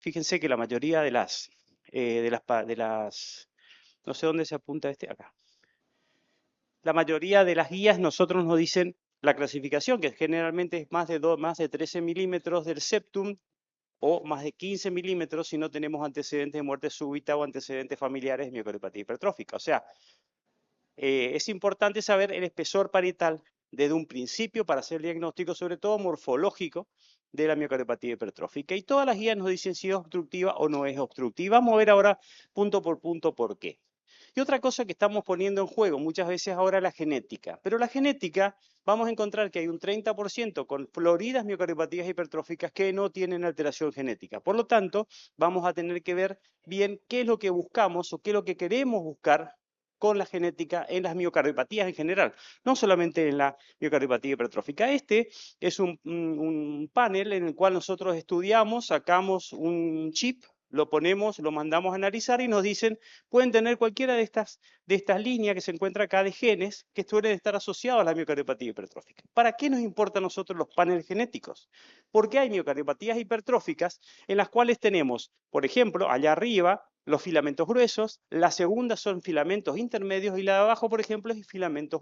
Fíjense que la mayoría no sé dónde se apunta este, acá. La mayoría de las guías nosotros nos dicen la clasificación, que generalmente es más de 13 milímetros del septum o más de 15 milímetros si no tenemos antecedentes de muerte súbita o antecedentes familiares de miocardiopatía hipertrófica. O sea, es importante saber el espesor parietal desde un principio para hacer el diagnóstico, sobre todo morfológico, de la miocardiopatía hipertrófica. Y todas las guías nos dicen si es obstructiva o no es obstructiva. Vamos a ver ahora punto por punto por qué. Y otra cosa que estamos poniendo en juego muchas veces ahora la genética. Pero la genética, vamos a encontrar que hay un 30% con floridas miocardiopatías hipertróficas que no tienen alteración genética. Por lo tanto, vamos a tener que ver bien qué es lo que buscamos o qué es lo que queremos buscar con la genética en las miocardiopatías en general, no solamente en la miocardiopatía hipertrófica. Este es un panel en el cual nosotros estudiamos, sacamos un chip, lo ponemos, lo mandamos a analizar y nos dicen, pueden tener cualquiera de estas líneas que se encuentra acá de genes que suelen estar asociados a la miocardiopatía hipertrófica. ¿Para qué nos importan a nosotros los paneles genéticos? Porque hay miocardiopatías hipertróficas en las cuales tenemos, por ejemplo, allá arriba, los filamentos gruesos, la segunda son filamentos intermedios y la de abajo, por ejemplo, es filamentos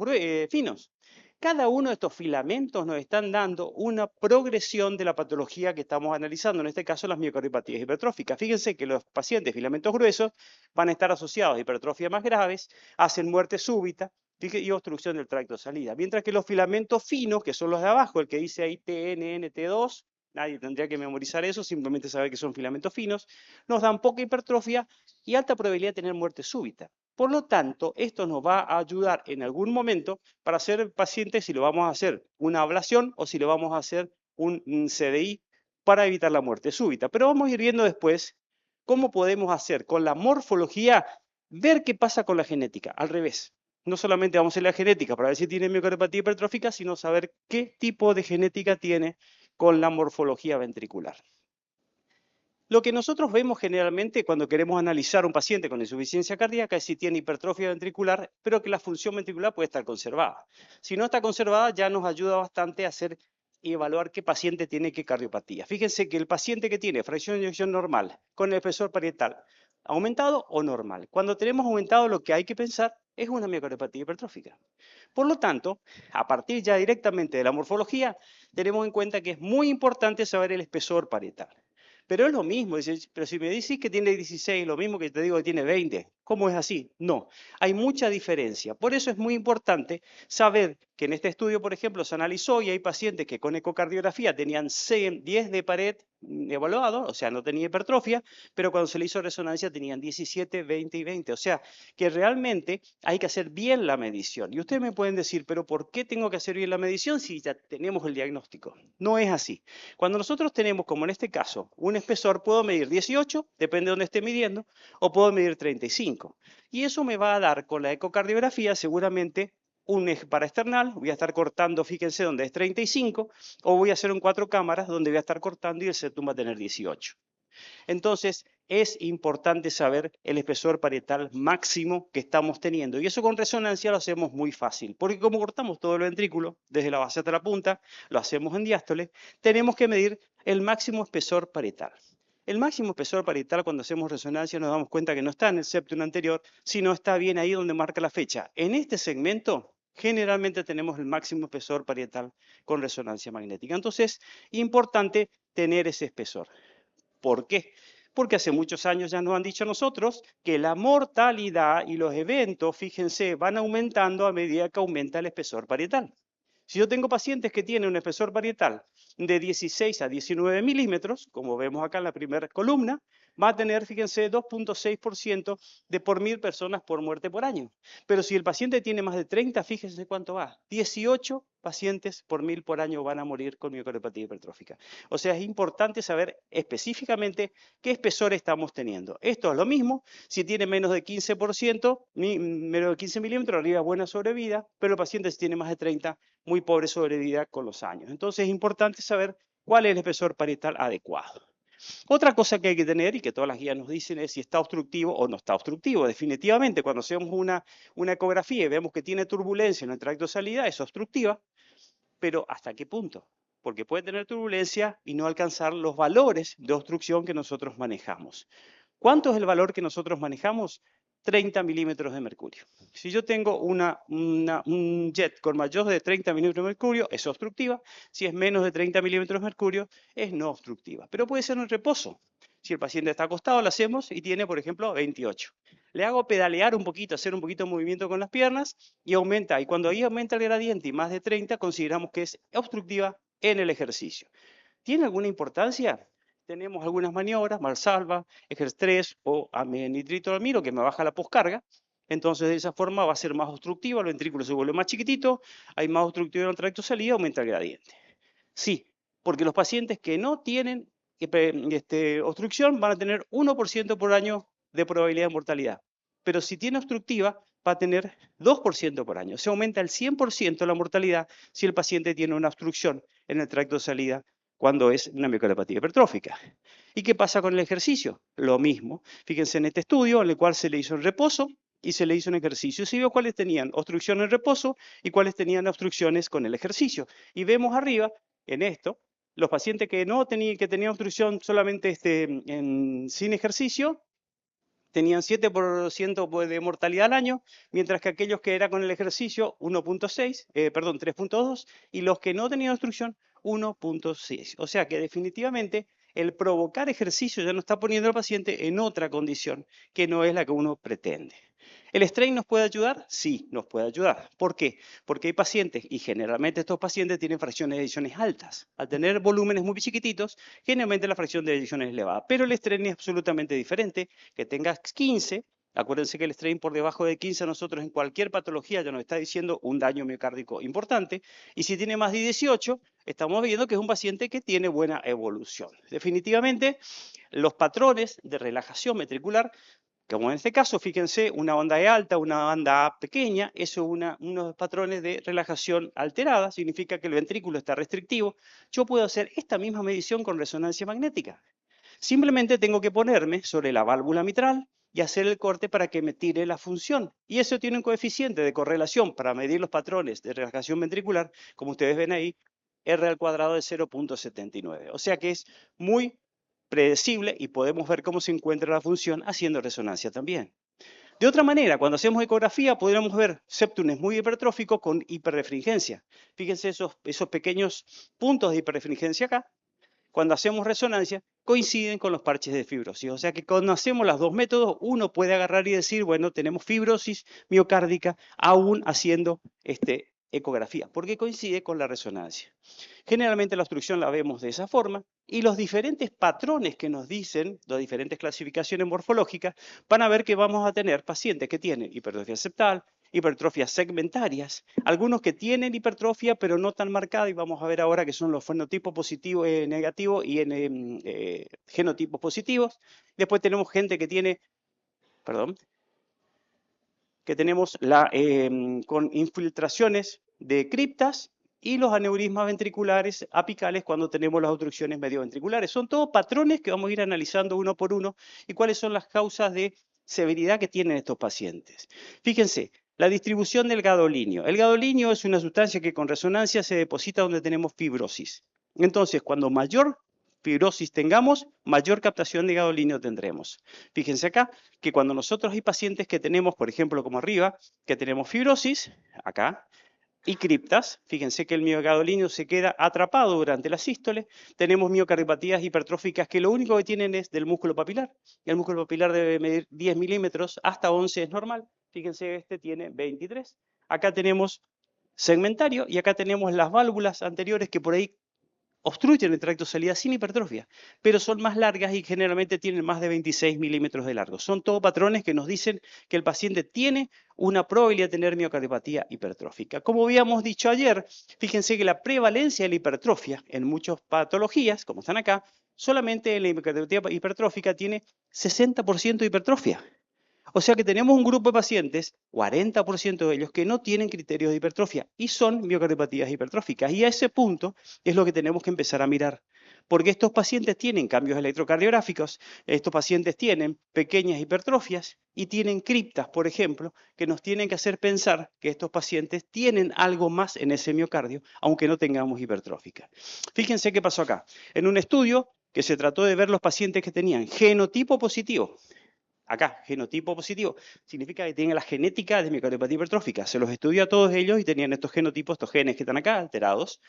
finos. Cada uno de estos filamentos nos están dando una progresión de la patología que estamos analizando, en este caso las miocardiopatías hipertróficas. Fíjense que los pacientes de filamentos gruesos van a estar asociados a hipertrofia más graves, hacen muerte súbita y obstrucción del tracto de salida. Mientras que los filamentos finos, que son los de abajo, el que dice ahí TNNT2, nadie tendría que memorizar eso, simplemente saber que son filamentos finos, nos dan poca hipertrofia y alta probabilidad de tener muerte súbita. Por lo tanto, esto nos va a ayudar en algún momento para hacer pacientes si lo vamos a hacer una ablación o si lo vamos a hacer un CDI para evitar la muerte súbita. Pero vamos a ir viendo después cómo podemos hacer con la morfología, ver qué pasa con la genética, al revés. No solamente vamos a hacer la genética para ver si tiene miocardiopatía hipertrófica, sino saber qué tipo de genética tiene con la morfología ventricular. Lo que nosotros vemos generalmente cuando queremos analizar a un paciente con insuficiencia cardíaca es si tiene hipertrofia ventricular, pero que la función ventricular puede estar conservada. Si no está conservada, ya nos ayuda bastante a hacer y evaluar qué paciente tiene qué cardiopatía. Fíjense que el paciente que tiene fracción de eyección normal con el espesor parietal aumentado o normal. Cuando tenemos aumentado, lo que hay que pensar es una miocardiopatía hipertrófica. Por lo tanto, a partir ya directamente de la morfología, tenemos en cuenta que es muy importante saber el espesor parietal. Pero es lo mismo, pero si me decís que tiene 16, lo mismo que te digo que tiene 20, ¿cómo es así? No, hay mucha diferencia. Por eso es muy importante saber que en este estudio, por ejemplo, se analizó y hay pacientes que con ecocardiografía tenían 10 de pared evaluado, o sea, no tenía hipertrofia, pero cuando se le hizo resonancia tenían 17, 20 y 20. O sea, que realmente hay que hacer bien la medición. Y ustedes me pueden decir, pero ¿por qué tengo que hacer bien la medición si ya tenemos el diagnóstico? No es así. Cuando nosotros tenemos, como en este caso, un espesor, puedo medir 18, depende de dónde esté midiendo, o puedo medir 35. Y eso me va a dar con la ecocardiografía seguramente un eje para external, voy a estar cortando, fíjense, donde es 35, o voy a hacer un 4 cámaras donde voy a estar cortando y el septum va a tener 18. Entonces, es importante saber el espesor parietal máximo que estamos teniendo. Y eso con resonancia lo hacemos muy fácil, porque como cortamos todo el ventrículo, desde la base hasta la punta, lo hacemos en diástole, tenemos que medir el máximo espesor parietal. El máximo espesor parietal, cuando hacemos resonancia, nos damos cuenta que no está en el septum anterior, sino está bien ahí donde marca la fecha. En este segmento, generalmente tenemos el máximo espesor parietal con resonancia magnética. Entonces, importante tener ese espesor. ¿Por qué? Porque hace muchos años ya nos han dicho a nosotros que la mortalidad y los eventos, fíjense, van aumentando a medida que aumenta el espesor parietal. Si yo tengo pacientes que tienen un espesor parietal de 16 a 19 milímetros, como vemos acá en la primera columna, va a tener, fíjense, 2.6% de por 1000 personas por muerte por año. Pero si el paciente tiene más de 30, fíjense cuánto va. 18 pacientes por 1000 por año van a morir con miocardiopatía hipertrófica. O sea, es importante saber específicamente qué espesor estamos teniendo. Esto es lo mismo, si tiene menos de 15%, menos de 15 milímetros, arriba buena sobrevida, pero el paciente si tiene más de 30, muy pobre sobrevida con los años. Entonces es importante saber cuál es el espesor parietal adecuado. Otra cosa que hay que tener y que todas las guías nos dicen es si está obstructivo o no está obstructivo. Definitivamente, cuando hacemos una ecografía y vemos que tiene turbulencia en el tracto de salida, es obstructiva, pero ¿hasta qué punto? Porque puede tener turbulencia y no alcanzar los valores de obstrucción que nosotros manejamos. ¿Cuánto es el valor que nosotros manejamos? 30 milímetros de mercurio. Si yo tengo un jet con mayor de 30 milímetros de mercurio, es obstructiva. Si es menos de 30 milímetros de mercurio, es no obstructiva. Pero puede ser en reposo. Si el paciente está acostado, lo hacemos y tiene, por ejemplo, 28. Le hago pedalear un poquito, hacer un poquito de movimiento con las piernas y aumenta. Y cuando ahí aumenta el gradiente y más de 30, consideramos que es obstructiva en el ejercicio. ¿Tiene alguna importancia? Tenemos algunas maniobras, Valsalva, Ejer3 o nitritolamiro, que me baja la poscarga. Entonces, de esa forma va a ser más obstructiva, el ventrículo se vuelve más chiquitito, hay más obstructividad en el tracto de salida, aumenta el gradiente. Sí, porque los pacientes que no tienen obstrucción van a tener 1% por año de probabilidad de mortalidad. Pero si tiene obstructiva, va a tener 2% por año. Se aumenta el 100% la mortalidad si el paciente tiene una obstrucción en el tracto de salida cuando es una miocardiopatía hipertrófica. ¿Y qué pasa con el ejercicio? Lo mismo. Fíjense en este estudio en el cual se le hizo en reposo y se le hizo un ejercicio. Se vio cuáles tenían obstrucción en reposo y cuáles tenían obstrucciones con el ejercicio. Y vemos arriba, en esto, los pacientes que tenían obstrucción solamente sin ejercicio, tenían 7% de mortalidad al año, mientras que aquellos que era con el ejercicio 3.2, y los que no tenían obstrucción 1.6. O sea que definitivamente el provocar ejercicio ya nos está poniendo al paciente en otra condición que no es la que uno pretende. ¿El strain nos puede ayudar? Sí, nos puede ayudar. ¿Por qué? Porque hay pacientes, y generalmente estos pacientes tienen fracciones de eyecciones altas. Al tener volúmenes muy chiquititos, generalmente la fracción de eyecciones es elevada. Pero el strain es absolutamente diferente. Que tengas 15, acuérdense que el strain por debajo de 15 a nosotros en cualquier patología ya nos está diciendo un daño miocárdico importante. Y si tiene más de 18, estamos viendo que es un paciente que tiene buena evolución. Definitivamente, los patrones de relajación ventricular, como en este caso, fíjense, una banda E alta, una banda A pequeña, eso es unos patrones de relajación alterada, significa que el ventrículo está restrictivo. Yo puedo hacer esta misma medición con resonancia magnética. Simplemente tengo que ponerme sobre la válvula mitral y hacer el corte para que me tire la función. Y eso tiene un coeficiente de correlación para medir los patrones de relajación ventricular, como ustedes ven ahí, R al cuadrado de 0.79. O sea que es muy predecible y podemos ver cómo se encuentra la función haciendo resonancia también. De otra manera, cuando hacemos ecografía, podríamos ver septunes muy hipertróficos con hiperrefringencia. Fíjense esos pequeños puntos de hiperrefringencia acá. Cuando hacemos resonancia, coinciden con los parches de fibrosis. O sea que cuando hacemos los dos métodos, uno puede agarrar y decir, bueno, tenemos fibrosis miocárdica aún haciendo ecografía, porque coincide con la resonancia. Generalmente la obstrucción la vemos de esa forma y los diferentes patrones que nos dicen, las diferentes clasificaciones morfológicas, van a ver que vamos a tener pacientes que tienen hipertrofia septal, hipertrofias segmentarias, algunos que tienen hipertrofia pero no tan marcada, y vamos a ver ahora que son los fenotipos positivos, negativos y genotipos positivos. Después tenemos gente que tiene, tenemos con infiltraciones de criptas y los aneurismas ventriculares apicales cuando tenemos las obstrucciones medioventriculares. Son todos patrones que vamos a ir analizando uno por uno y cuáles son las causas de severidad que tienen estos pacientes. Fíjense, la distribución del gadolinio. El gadolinio es una sustancia que con resonancia se deposita donde tenemos fibrosis. Entonces, cuando mayor fibrosis tengamos, mayor captación de gadolinio tendremos. Fíjense acá que cuando nosotros hay pacientes que tenemos, por ejemplo, como arriba, que tenemos fibrosis, acá, y criptas, fíjense que el miogadolinio se queda atrapado durante la sístole, tenemos miocardiopatías hipertróficas que lo único que tienen es del músculo papilar. El músculo papilar debe medir 10 milímetros, hasta 11 es normal. Fíjense, este tiene 23. Acá tenemos segmentario y acá tenemos las válvulas anteriores que por ahí obstruyen el tracto de salida sin hipertrofia, pero son más largas y generalmente tienen más de 26 milímetros de largo. Son todos patrones que nos dicen que el paciente tiene una probabilidad de tener miocardiopatía hipertrófica. Como habíamos dicho ayer, fíjense que la prevalencia de la hipertrofia en muchas patologías, como están acá, solamente en la miocardiopatía hipertrófica tiene 60% de hipertrofia. O sea que tenemos un grupo de pacientes, 40% de ellos, que no tienen criterios de hipertrofia y son miocardiopatías hipertróficas. Y a ese punto es lo que tenemos que empezar a mirar. Porque estos pacientes tienen cambios electrocardiográficos, estos pacientes tienen pequeñas hipertrofias y tienen criptas, por ejemplo, que nos tienen que hacer pensar que estos pacientes tienen algo más en ese miocardio, aunque no tengamos hipertrófica. Fíjense qué pasó acá. En un estudio que se trató de ver los pacientes que tenían genotipo positivo. Acá, genotipo positivo, significa que tienen la genética de miocardiopatía hipertrófica. Se los estudió a todos ellos y tenían estos genotipos, estos genes que están acá alterados,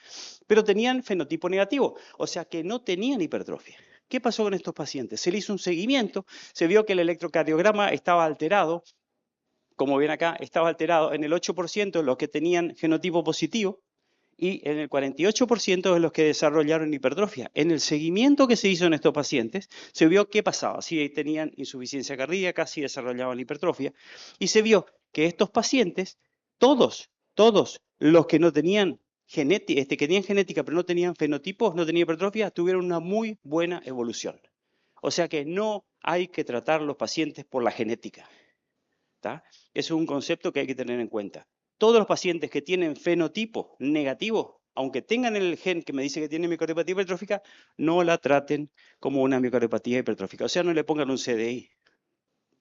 pero tenían fenotipo negativo, o sea que no tenían hipertrofia. ¿Qué pasó con estos pacientes? Se le hizo un seguimiento, se vio que el electrocardiograma estaba alterado, como ven acá, estaba alterado en el 8% de los que tenían genotipo positivo, y en el 48% de los que desarrollaron hipertrofia. En el seguimiento que se hizo en estos pacientes, se vio qué pasaba, si tenían insuficiencia cardíaca, si desarrollaban hipertrofia, y se vio que estos pacientes, todos los que no tenían genética, que tenían genética pero no tenían fenotipos, no tenían hipertrofia, tuvieron una muy buena evolución. O sea que no hay que tratar los pacientes por la genética. ¿Tá? Eso es un concepto que hay que tener en cuenta. Todos los pacientes que tienen fenotipo negativo, aunque tengan el gen que me dice que tiene miocardiopatía hipertrófica, no la traten como una miocardiopatía hipertrófica. O sea, no le pongan un CDI.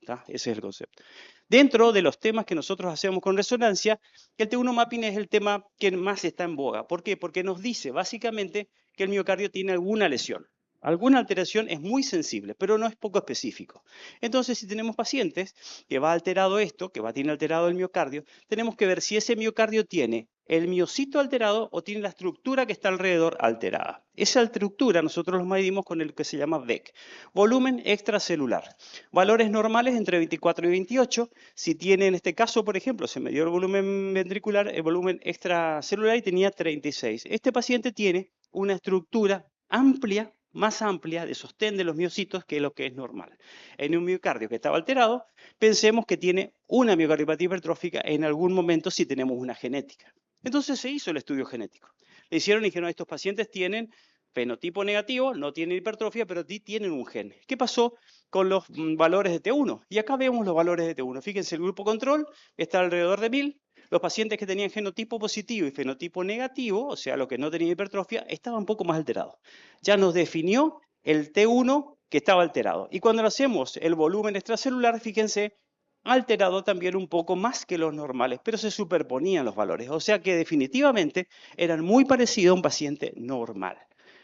¿Tá? Ese es el concepto. Dentro de los temas que nosotros hacemos con resonancia, el T1 mapping es el tema que más está en boga. ¿Por qué? Porque nos dice básicamente que el miocardio tiene alguna lesión. Alguna alteración es muy sensible, pero no es poco específico. Entonces, si tenemos pacientes que va alterado esto, que tiene alterado el miocardio, tenemos que ver si ese miocardio tiene el miocito alterado o tiene la estructura que está alrededor alterada. Esa estructura nosotros los medimos con el que se llama VEC, volumen extracelular. Valores normales entre 24 y 28. Si tiene, en este caso, por ejemplo, se midió el volumen ventricular, el volumen extracelular y tenía 36. Este paciente tiene una estructura amplia, más amplia de sostén de los miocitos que lo que es normal. En un miocardio que estaba alterado, pensemos que tiene una miocardiopatía hipertrófica en algún momento si tenemos una genética. Entonces se hizo el estudio genético. Le hicieron y dijeron, estos pacientes tienen fenotipo negativo, no tienen hipertrofia, pero tienen un gen. ¿Qué pasó con los valores de T1? Y acá vemos los valores de T1. Fíjense, el grupo control está alrededor de 1000. Los pacientes que tenían genotipo positivo y fenotipo negativo, o sea, los que no tenían hipertrofia, estaban un poco más alterados. Ya nos definió el T1 que estaba alterado. Y cuando hacemos el volumen extracelular, fíjense, alterado también un poco más que los normales, pero se superponían los valores. O sea que definitivamente eran muy parecidos a un paciente normal.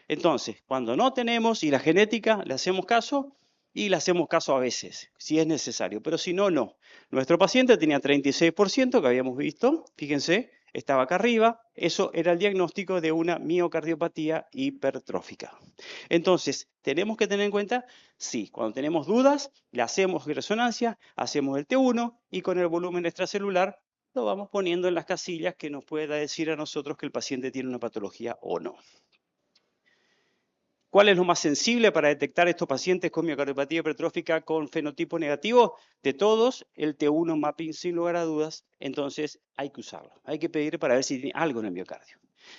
Entonces, cuando no tenemos y la genética, le hacemos caso y le hacemos caso a veces, si es necesario, pero si no, no. Nuestro paciente tenía 36% que habíamos visto, fíjense, estaba acá arriba, eso era el diagnóstico de una miocardiopatía hipertrófica. Entonces, tenemos que tener en cuenta, sí, cuando tenemos dudas, le hacemos resonancia, hacemos el T1 y con el volumen extracelular lo vamos poniendo en las casillas que nos pueda decir a nosotros que el paciente tiene una patología o no. ¿Cuál es lo más sensible para detectar estos pacientes con miocardiopatía hipertrófica con fenotipo negativo? De todos, el T1 mapping sin lugar a dudas, entonces hay que usarlo. Hay que pedir para ver si tiene algo en el miocardio.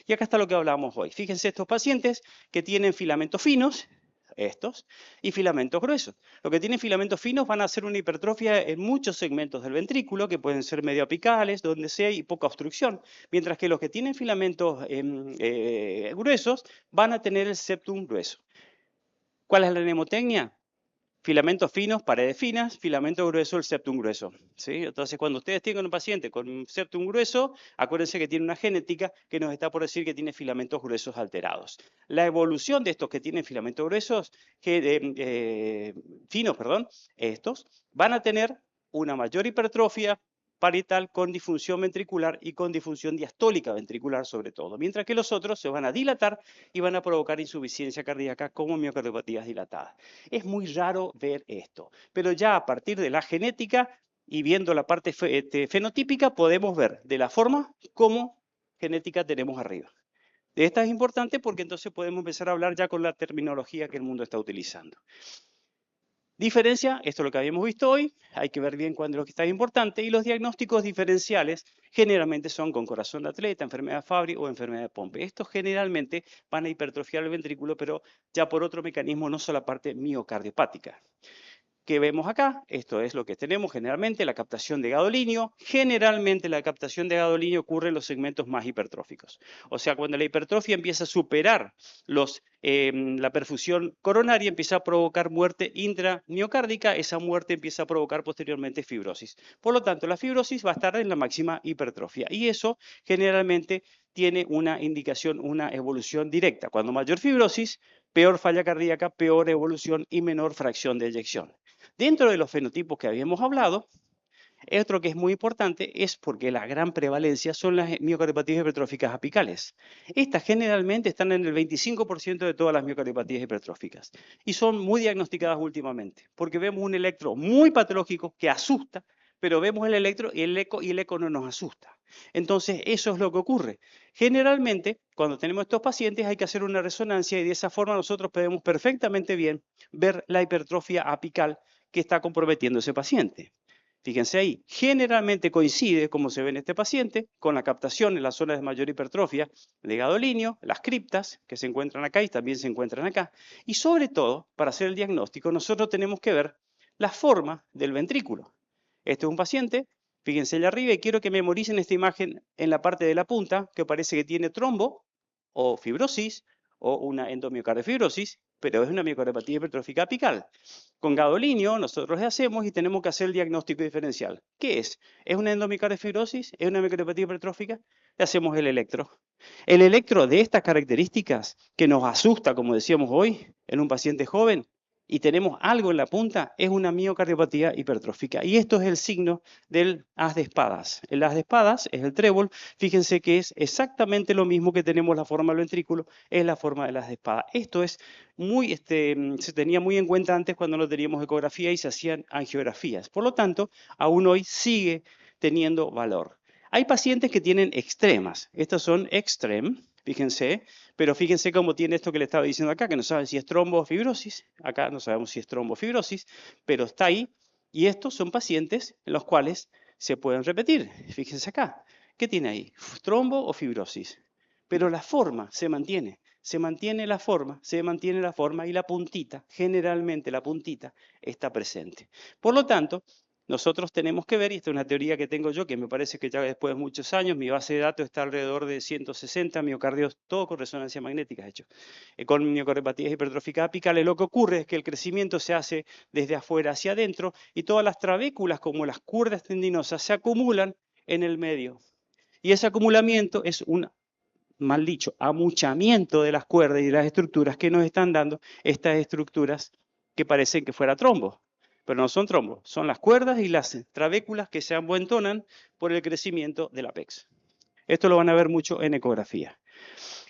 Y acá está lo que hablamos hoy. Fíjense estos pacientes que tienen filamentos finos, estos, y filamentos gruesos. Los que tienen filamentos finos van a hacer una hipertrofia en muchos segmentos del ventrículo, que pueden ser medio apicales, donde sea, y poca obstrucción. Mientras que los que tienen filamentos gruesos van a tener el septum grueso. ¿Cuál es la mnemotecnia? Filamentos finos, paredes finas, filamento grueso, el septum grueso. ¿Sí? Entonces, cuando ustedes tengan un paciente con un septum grueso, acuérdense que tiene una genética que nos está por decir que tiene filamentos gruesos alterados. La evolución de estos que tienen filamentos gruesos, finos, estos van a tener una mayor hipertrofia parietal con disfunción ventricular y con disfunción diastólica ventricular sobre todo, mientras que los otros se van a dilatar y van a provocar insuficiencia cardíaca como miocardiopatías dilatadas. Es muy raro ver esto, pero ya a partir de la genética y viendo la parte fenotípica podemos ver de la forma como genética tenemos arriba. Esta es importante porque entonces podemos empezar a hablar ya con la terminología que el mundo está utilizando. Diferencia, esto es lo que habíamos visto hoy, hay que ver bien cuándo es lo que está importante, y los diagnósticos diferenciales generalmente son con corazón de atleta, enfermedad Fabry o enfermedad de Pompe. Estos generalmente van a hipertrofiar el ventrículo, pero ya por otro mecanismo, no solo la parte miocardiopática. ¿Qué vemos acá? Esto es lo que tenemos generalmente, la captación de gadolinio. Generalmente la captación de gadolinio ocurre en los segmentos más hipertróficos. O sea, cuando la hipertrofia empieza a superar la perfusión coronaria, empieza a provocar muerte intramiocárdica, esa muerte empieza a provocar posteriormente fibrosis. Por lo tanto, la fibrosis va a estar en la máxima hipertrofia y eso generalmente tiene una indicación, una evolución directa. Cuando mayor fibrosis, peor falla cardíaca, peor evolución y menor fracción de eyección. Dentro de los fenotipos que habíamos hablado, otro que es muy importante es porque la gran prevalencia son las miocardiopatías hipertróficas apicales. Estas generalmente están en el 25% de todas las miocardiopatías hipertróficas y son muy diagnosticadas últimamente, porque vemos un electro muy patológico que asusta, pero vemos el electro y el eco no nos asusta. Entonces, eso es lo que ocurre. Generalmente, cuando tenemos estos pacientes hay que hacer una resonancia y de esa forma nosotros podemos perfectamente bien ver la hipertrofia apical que está comprometiendo ese paciente. Fíjense ahí, generalmente coincide, como se ve en este paciente, con la captación en las zonas de mayor hipertrofia de gadolinio, las criptas, que se encuentran acá y también se encuentran acá. Y sobre todo, para hacer el diagnóstico, nosotros tenemos que ver la forma del ventrículo. Este es un paciente, fíjense allá arriba, y quiero que memoricen esta imagen en la parte de la punta, que parece que tiene trombo, o fibrosis, o una endomiocardofibrosis, pero es una miocardiopatía hipertrófica apical. Con gadolinio nosotros le hacemos y tenemos que hacer el diagnóstico diferencial. ¿Qué es? ¿Es una endomiocardofibrosis? ¿Es una miocardiopatía hipertrófica? Le hacemos el electro. El electro de estas características que nos asusta, como decíamos hoy, en un paciente joven, y tenemos algo en la punta, es una miocardiopatía hipertrófica. Y esto es el signo del as de espadas. El as de espadas es el trébol. Fíjense que es exactamente lo mismo que tenemos la forma del ventrículo, es la forma del as de espada. Esto es muy, se tenía muy en cuenta antes cuando no teníamos ecografía y se hacían angiografías. Por lo tanto, aún hoy sigue teniendo valor. Hay pacientes que tienen extremas. Estos son extreme, fíjense, pero fíjense cómo tiene esto que le estaba diciendo acá, que no saben si es trombo o fibrosis. Acá no sabemos si es trombo o fibrosis, pero está ahí. Y estos son pacientes en los cuales se pueden repetir. Fíjense acá. ¿Qué tiene ahí? ¿Trombo o fibrosis? Pero la forma se mantiene. Se mantiene la forma y la puntita, generalmente la puntita, está presente. Por lo tanto, nosotros tenemos que ver, y esta es una teoría que tengo yo, que me parece que ya después de muchos años, mi base de datos está alrededor de 160 miocardios, todo con resonancia magnética hecho, con miocardiopatías hipertróficas apicales. Lo que ocurre es que el crecimiento se hace desde afuera hacia adentro y todas las trabéculas, como las cuerdas tendinosas, se acumulan en el medio. Y ese acumulamiento es un, mal dicho, amuchamiento de las cuerdas y de las estructuras que nos están dando estas estructuras que parecen que fuera trombo. Pero no son trombos, son las cuerdas y las trabéculas que se abuentonan por el crecimiento del apex. Esto lo van a ver mucho en ecografía.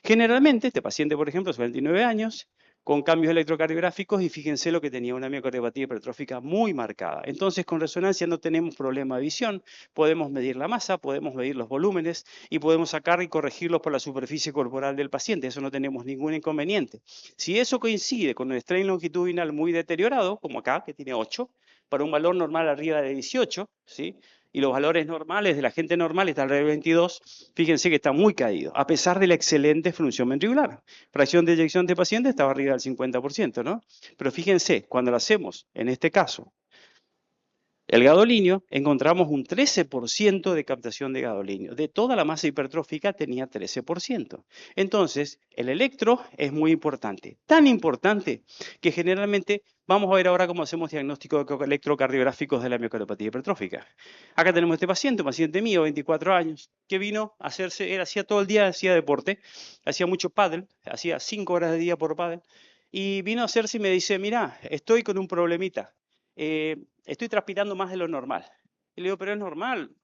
Generalmente, este paciente, por ejemplo, es 29 años, con cambios electrocardiográficos y fíjense lo que tenía, una miocardiopatía hipertrófica muy marcada. Entonces, con resonancia no tenemos problema de visión, podemos medir la masa, podemos medir los volúmenes y podemos sacar y corregirlos por la superficie corporal del paciente. Eso no tenemos ningún inconveniente. Si eso coincide con un strain longitudinal muy deteriorado, como acá, que tiene 8, para un valor normal arriba de 18, ¿sí? Y los valores normales de la gente normal están alrededor de 22, fíjense que está muy caído, a pesar de la excelente función ventricular. Fracción de eyección de paciente estaba arriba del 50%, ¿no? Pero fíjense, cuando lo hacemos, en este caso, el gadolinio, encontramos un 13% de captación de gadolinio. De toda la masa hipertrófica tenía 13%. Entonces, el electro es muy importante. Tan importante que generalmente vamos a ver ahora cómo hacemos diagnósticos electrocardiográficos de la miocardiopatía hipertrófica. Acá tenemos este paciente, un paciente mío, 24 años, que vino a hacerse, él hacía todo el día, hacía deporte, hacía mucho pádel, hacía 5 horas de día por pádel, y vino a hacerse y me dice, mira, estoy con un problemita. Estoy transpirando más de lo normal. Y le digo, pero es normal,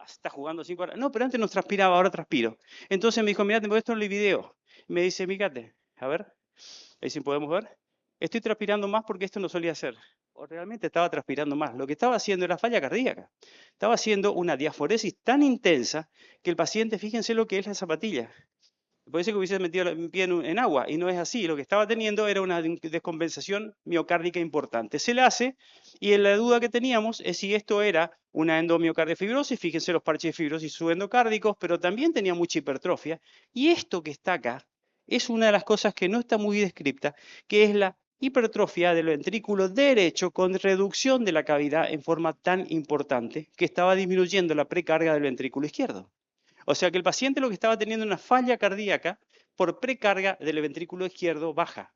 está jugando 5 horas. No, pero antes no transpiraba, ahora transpiro. Entonces me dijo, mira, te puedo esto en el video. Y me dice, fíjate, a ver, ahí sí podemos ver. Estoy transpirando más porque esto no solía hacer. O realmente estaba transpirando más. Lo que estaba haciendo era falla cardíaca. Estaba haciendo una diaforesis tan intensa que el paciente, fíjense lo que es la zapatilla. Puede ser que hubiese metido el pie en agua, y no es así. Lo que estaba teniendo era una descompensación miocárdica importante. Se le hace, y la duda que teníamos es si esto era una endomiocardiofibriosis. Fíjense los parches de fibrosis subendocárdicos, pero también tenía mucha hipertrofia. Y esto que está acá es una de las cosas que no está muy descripta, que es la hipertrofia del ventrículo derecho con reducción de la cavidad en forma tan importante que estaba disminuyendo la precarga del ventrículo izquierdo. O sea que el paciente lo que estaba teniendo una falla cardíaca por precarga del ventrículo izquierdo baja.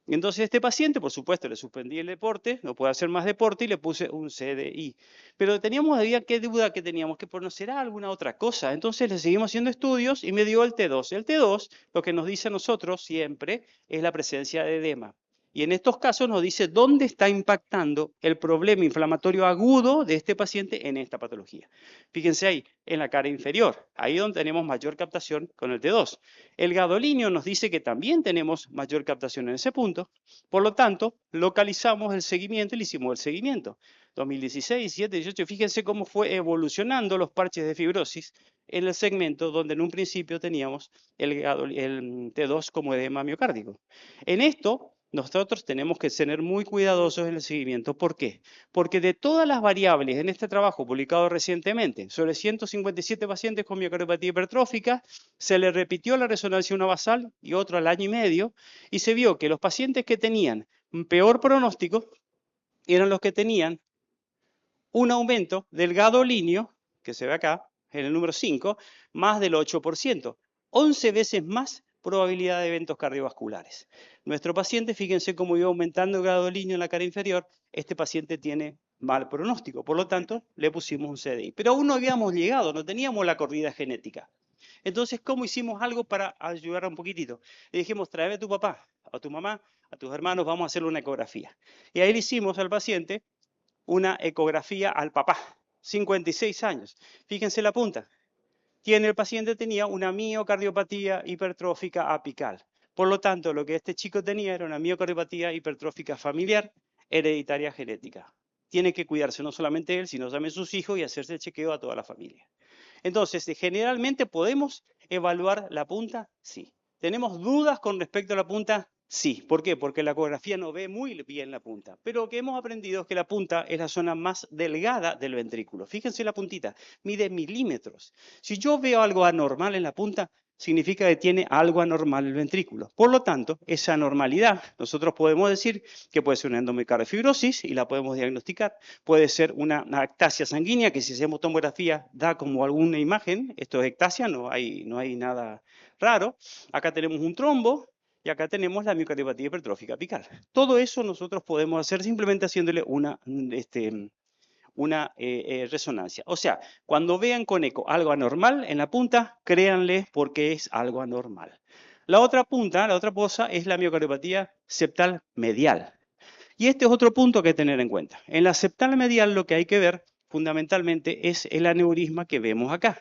Y entonces este paciente, por supuesto, le suspendí el deporte, no puede hacer más deporte y le puse un CDI. Pero teníamos todavía qué duda que teníamos, que por no será alguna otra cosa. Entonces le seguimos haciendo estudios y me dio el T2. El T2 lo que nos dice a nosotros siempre es la presencia de edema. Y en estos casos nos dice dónde está impactando el problema inflamatorio agudo de este paciente en esta patología. Fíjense ahí, en la cara inferior, ahí donde tenemos mayor captación con el T2. El gadolinio nos dice que también tenemos mayor captación en ese punto. Por lo tanto, localizamos el seguimiento y le hicimos el seguimiento. 2016, 17, 18, fíjense cómo fue evolucionando los parches de fibrosis en el segmento donde en un principio teníamos el T2 como edema miocárdico. En esto, nosotros tenemos que ser muy cuidadosos en el seguimiento. ¿Por qué? Porque de todas las variables en este trabajo publicado recientemente, sobre 157 pacientes con miocardiopatía hipertrófica, se le repitió la resonancia una basal y otra al año y medio, y se vio que los pacientes que tenían un peor pronóstico eran los que tenían un aumento del gadolinio, que se ve acá, en el número 5, más del 8%, 11 veces más probabilidad de eventos cardiovasculares. Nuestro paciente, fíjense cómo iba aumentando el gadolinio en la cara inferior, este paciente tiene mal pronóstico, por lo tanto, le pusimos un CDI. Pero aún no habíamos llegado, no teníamos la corrida genética. Entonces, ¿cómo hicimos algo para ayudar un poquitito? Le dijimos, tráeme a tu papá, a tu mamá, a tus hermanos, vamos a hacerle una ecografía. Y ahí le hicimos al paciente una ecografía al papá, 56 años. Fíjense la punta. El paciente tenía una miocardiopatía hipertrófica apical. Por lo tanto, lo que este chico tenía era una miocardiopatía hipertrófica familiar, hereditaria genética. Tiene que cuidarse no solamente él, sino también sus hijos y hacerse el chequeo a toda la familia. Entonces, generalmente podemos evaluar la punta, sí. ¿Tenemos dudas con respecto a la punta? Sí. ¿Por qué? Porque la ecografía no ve muy bien la punta. Pero lo que hemos aprendido es que la punta es la zona más delgada del ventrículo. Fíjense la puntita, mide milímetros. Si yo veo algo anormal en la punta, significa que tiene algo anormal el ventrículo. Por lo tanto, esa anormalidad, nosotros podemos decir que puede ser una endomiocardiofibriosis y la podemos diagnosticar. Puede ser una ectasia sanguínea, que si hacemos tomografía da como alguna imagen. Esto es ectasia, no hay nada raro. Acá tenemos un trombo y acá tenemos la miocardiopatía hipertrófica apical. Todo eso nosotros podemos hacer simplemente haciéndole una resonancia. O sea, cuando vean con eco algo anormal en la punta, créanle porque es algo anormal. La otra punta, la otra posa, es la miocardiopatía septal medial. Y este es otro punto que hay que tener en cuenta. En la septal medial lo que hay que ver fundamentalmente es el aneurisma que vemos acá.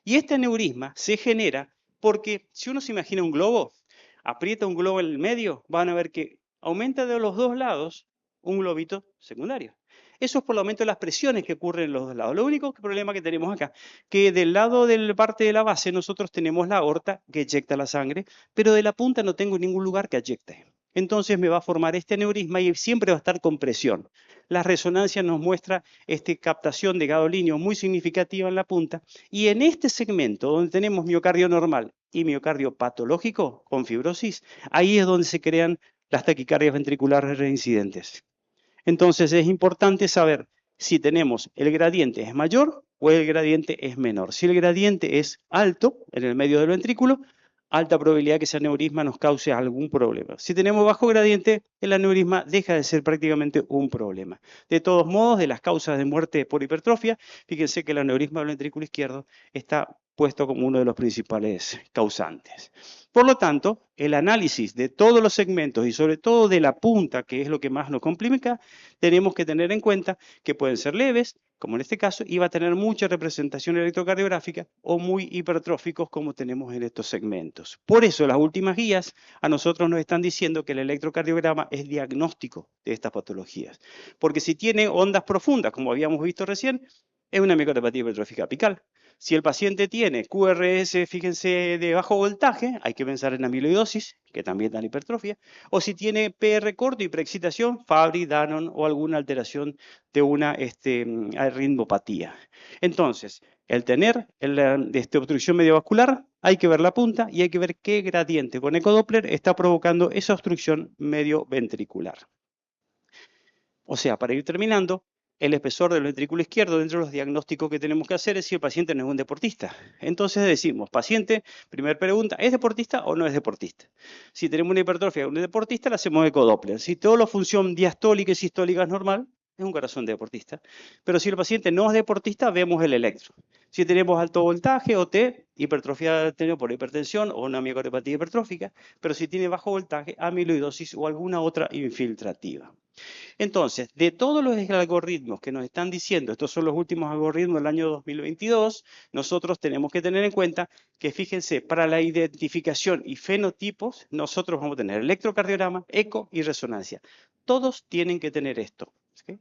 Y este aneurisma se genera porque si uno se imagina un globo, aprieta un globo en el medio, van a ver que aumenta de los dos lados un globito secundario. Eso es por el aumento de las presiones que ocurren en los dos lados. Lo único problema que tenemos acá, que del lado de la parte de la base nosotros tenemos la aorta que eyecta la sangre, pero de la punta no tengo ningún lugar que eyecte. Entonces me va a formar este aneurisma y siempre va a estar con presión. La resonancia nos muestra esta captación de gadolinio muy significativa en la punta y en este segmento donde tenemos miocardio normal y miocardio patológico con fibrosis, ahí es donde se crean las taquicardias ventriculares reincidentes. Entonces es importante saber si tenemos el gradiente es mayor o el gradiente es menor. Si el gradiente es alto en el medio del ventrículo, alta probabilidad que ese aneurisma nos cause algún problema. Si tenemos bajo gradiente, el aneurisma deja de ser prácticamente un problema. De todos modos, de las causas de muerte por hipertrofia, fíjense que el aneurisma del ventrículo izquierdo está puesto como uno de los principales causantes. Por lo tanto, el análisis de todos los segmentos y sobre todo de la punta, que es lo que más nos complica, tenemos que tener en cuenta que pueden ser leves, como en este caso, y va a tener mucha representación electrocardiográfica o muy hipertróficos como tenemos en estos segmentos. Por eso las últimas guías a nosotros nos están diciendo que el electrocardiograma es diagnóstico de estas patologías. Porque si tiene ondas profundas, como habíamos visto recién, es una miocardiopatía hipertrófica apical. Si el paciente tiene QRS, fíjense, de bajo voltaje, hay que pensar en amiloidosis, que también da hipertrofia, o si tiene PR corto y preexcitación, Fabry, Danon o alguna alteración de una arritmopatía. Entonces, el tener obstrucción mediovascular, hay que ver la punta y hay que ver qué gradiente con ecodoppler está provocando esa obstrucción medioventricular. O sea, para ir terminando, el espesor del ventrículo izquierdo dentro de los diagnósticos que tenemos que hacer es si el paciente no es un deportista. Entonces decimos, paciente, primera pregunta, ¿es deportista o no es deportista? Si tenemos una hipertrofia de un deportista, le hacemos ecodoppler. Si toda la función diastólica y sistólica es normal, es un corazón de deportista. Pero si el paciente no es deportista, vemos el electro. Si tenemos alto voltaje o T, hipertrofia por hipertensión o una miocardiopatía hipertrófica, pero si tiene bajo voltaje, amiloidosis o alguna otra infiltrativa. Entonces, de todos los algoritmos que nos están diciendo, estos son los últimos algoritmos del año 2022, nosotros tenemos que tener en cuenta que, fíjense, para la identificación y fenotipos, nosotros vamos a tener electrocardiograma, eco y resonancia. Todos tienen que tener esto. ¿Sí?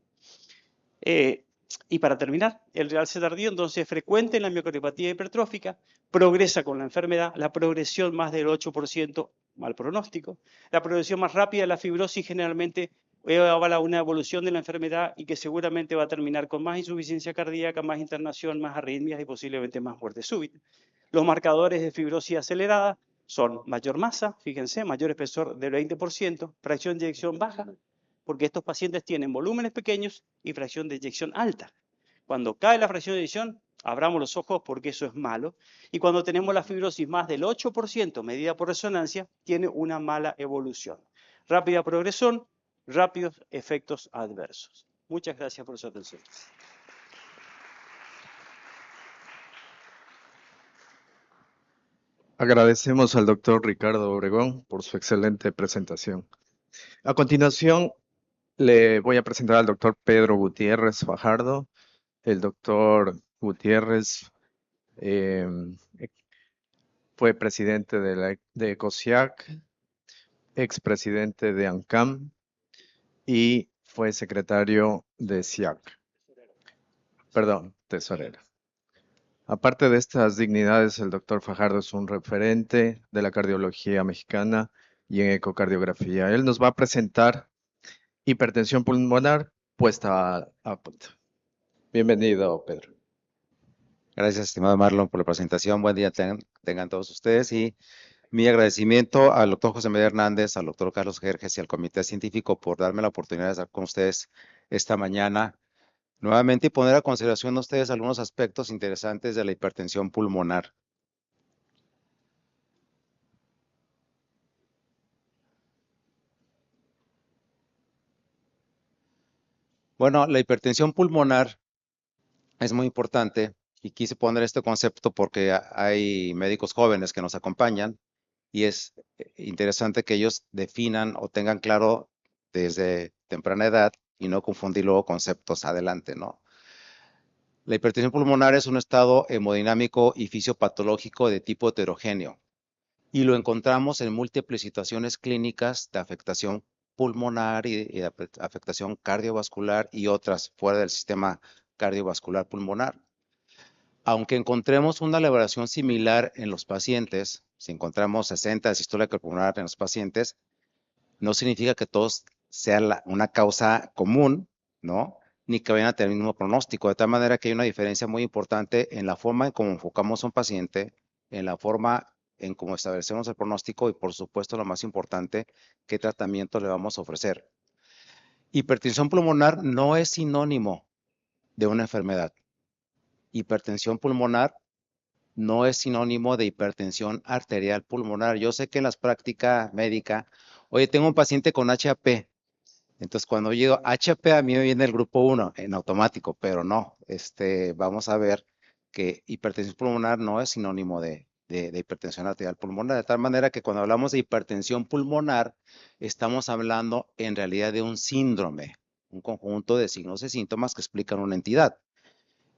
Y para terminar, el realce tardío, entonces, frecuente en la miocardiopatía hipertrófica, progresa con la enfermedad, la progresión más del 8%, mal pronóstico, la progresión más rápida de la fibrosis generalmente avala una evolución de la enfermedad y que seguramente va a terminar con más insuficiencia cardíaca, más internación, más arritmias y posiblemente más muerte súbita. Los marcadores de fibrosis acelerada son mayor masa, fíjense, mayor espesor del 20%, fracción de eyección baja, porque estos pacientes tienen volúmenes pequeños y fracción de eyección alta. Cuando cae la fracción de eyección, abramos los ojos porque eso es malo. Y cuando tenemos la fibrosis más del 8% medida por resonancia, tiene una mala evolución. Rápida progresión, rápidos efectos adversos. Muchas gracias por su atención. Agradecemos al doctor Ricardo Obregón por su excelente presentación. A continuación, le voy a presentar al doctor Pedro Gutiérrez Fajardo. El doctor Gutiérrez fue presidente de COSIAC, expresidente de ANCAM y fue secretario de SIAC. Perdón, tesorero. Aparte de estas dignidades, el doctor Fajardo es un referente de la cardiología mexicana y en ecocardiografía. Él nos va a presentar hipertensión pulmonar puesta a punto. Bienvenido, Pedro. Gracias, estimado Marlon, por la presentación. Buen día tengan todos ustedes y mi agradecimiento al doctor José María Hernández, al doctor Carlos Jerjes y al comité científico por darme la oportunidad de estar con ustedes esta mañana nuevamente y poner a consideración a ustedes algunos aspectos interesantes de la hipertensión pulmonar. Bueno, la hipertensión pulmonar es muy importante y quise poner este concepto porque hay médicos jóvenes que nos acompañan y es interesante que ellos definan o tengan claro desde temprana edad y no confundir luego conceptos adelante, ¿no? La hipertensión pulmonar es un estado hemodinámico y fisiopatológico de tipo heterogéneo y lo encontramos en múltiples situaciones clínicas de afectación pulmonar y de afectación cardiovascular y otras fuera del sistema cardiovascular pulmonar. Aunque encontremos una elevación similar en los pacientes, si encontramos 60 de sistólica pulmonar en los pacientes, no significa que todos sean una causa común, ¿no? Ni que vayan a tener el mismo pronóstico, de tal manera que hay una diferencia muy importante en la forma en cómo enfocamos a un paciente, en la forma en cómo establecemos el pronóstico y, por supuesto, lo más importante, qué tratamiento le vamos a ofrecer. Hipertensión pulmonar no es sinónimo de una enfermedad. Hipertensión pulmonar no es sinónimo de hipertensión arterial pulmonar. Yo sé que en la práctica médica, oye, tengo un paciente con HAP. Entonces, cuando yo digo HAP, a mí me viene el grupo 1 en automático, pero no. Vamos a ver que hipertensión pulmonar no es sinónimo de hipertensión arterial pulmonar. De tal manera que cuando hablamos de hipertensión pulmonar, estamos hablando en realidad de un síndrome, un conjunto de signos y síntomas que explican una entidad.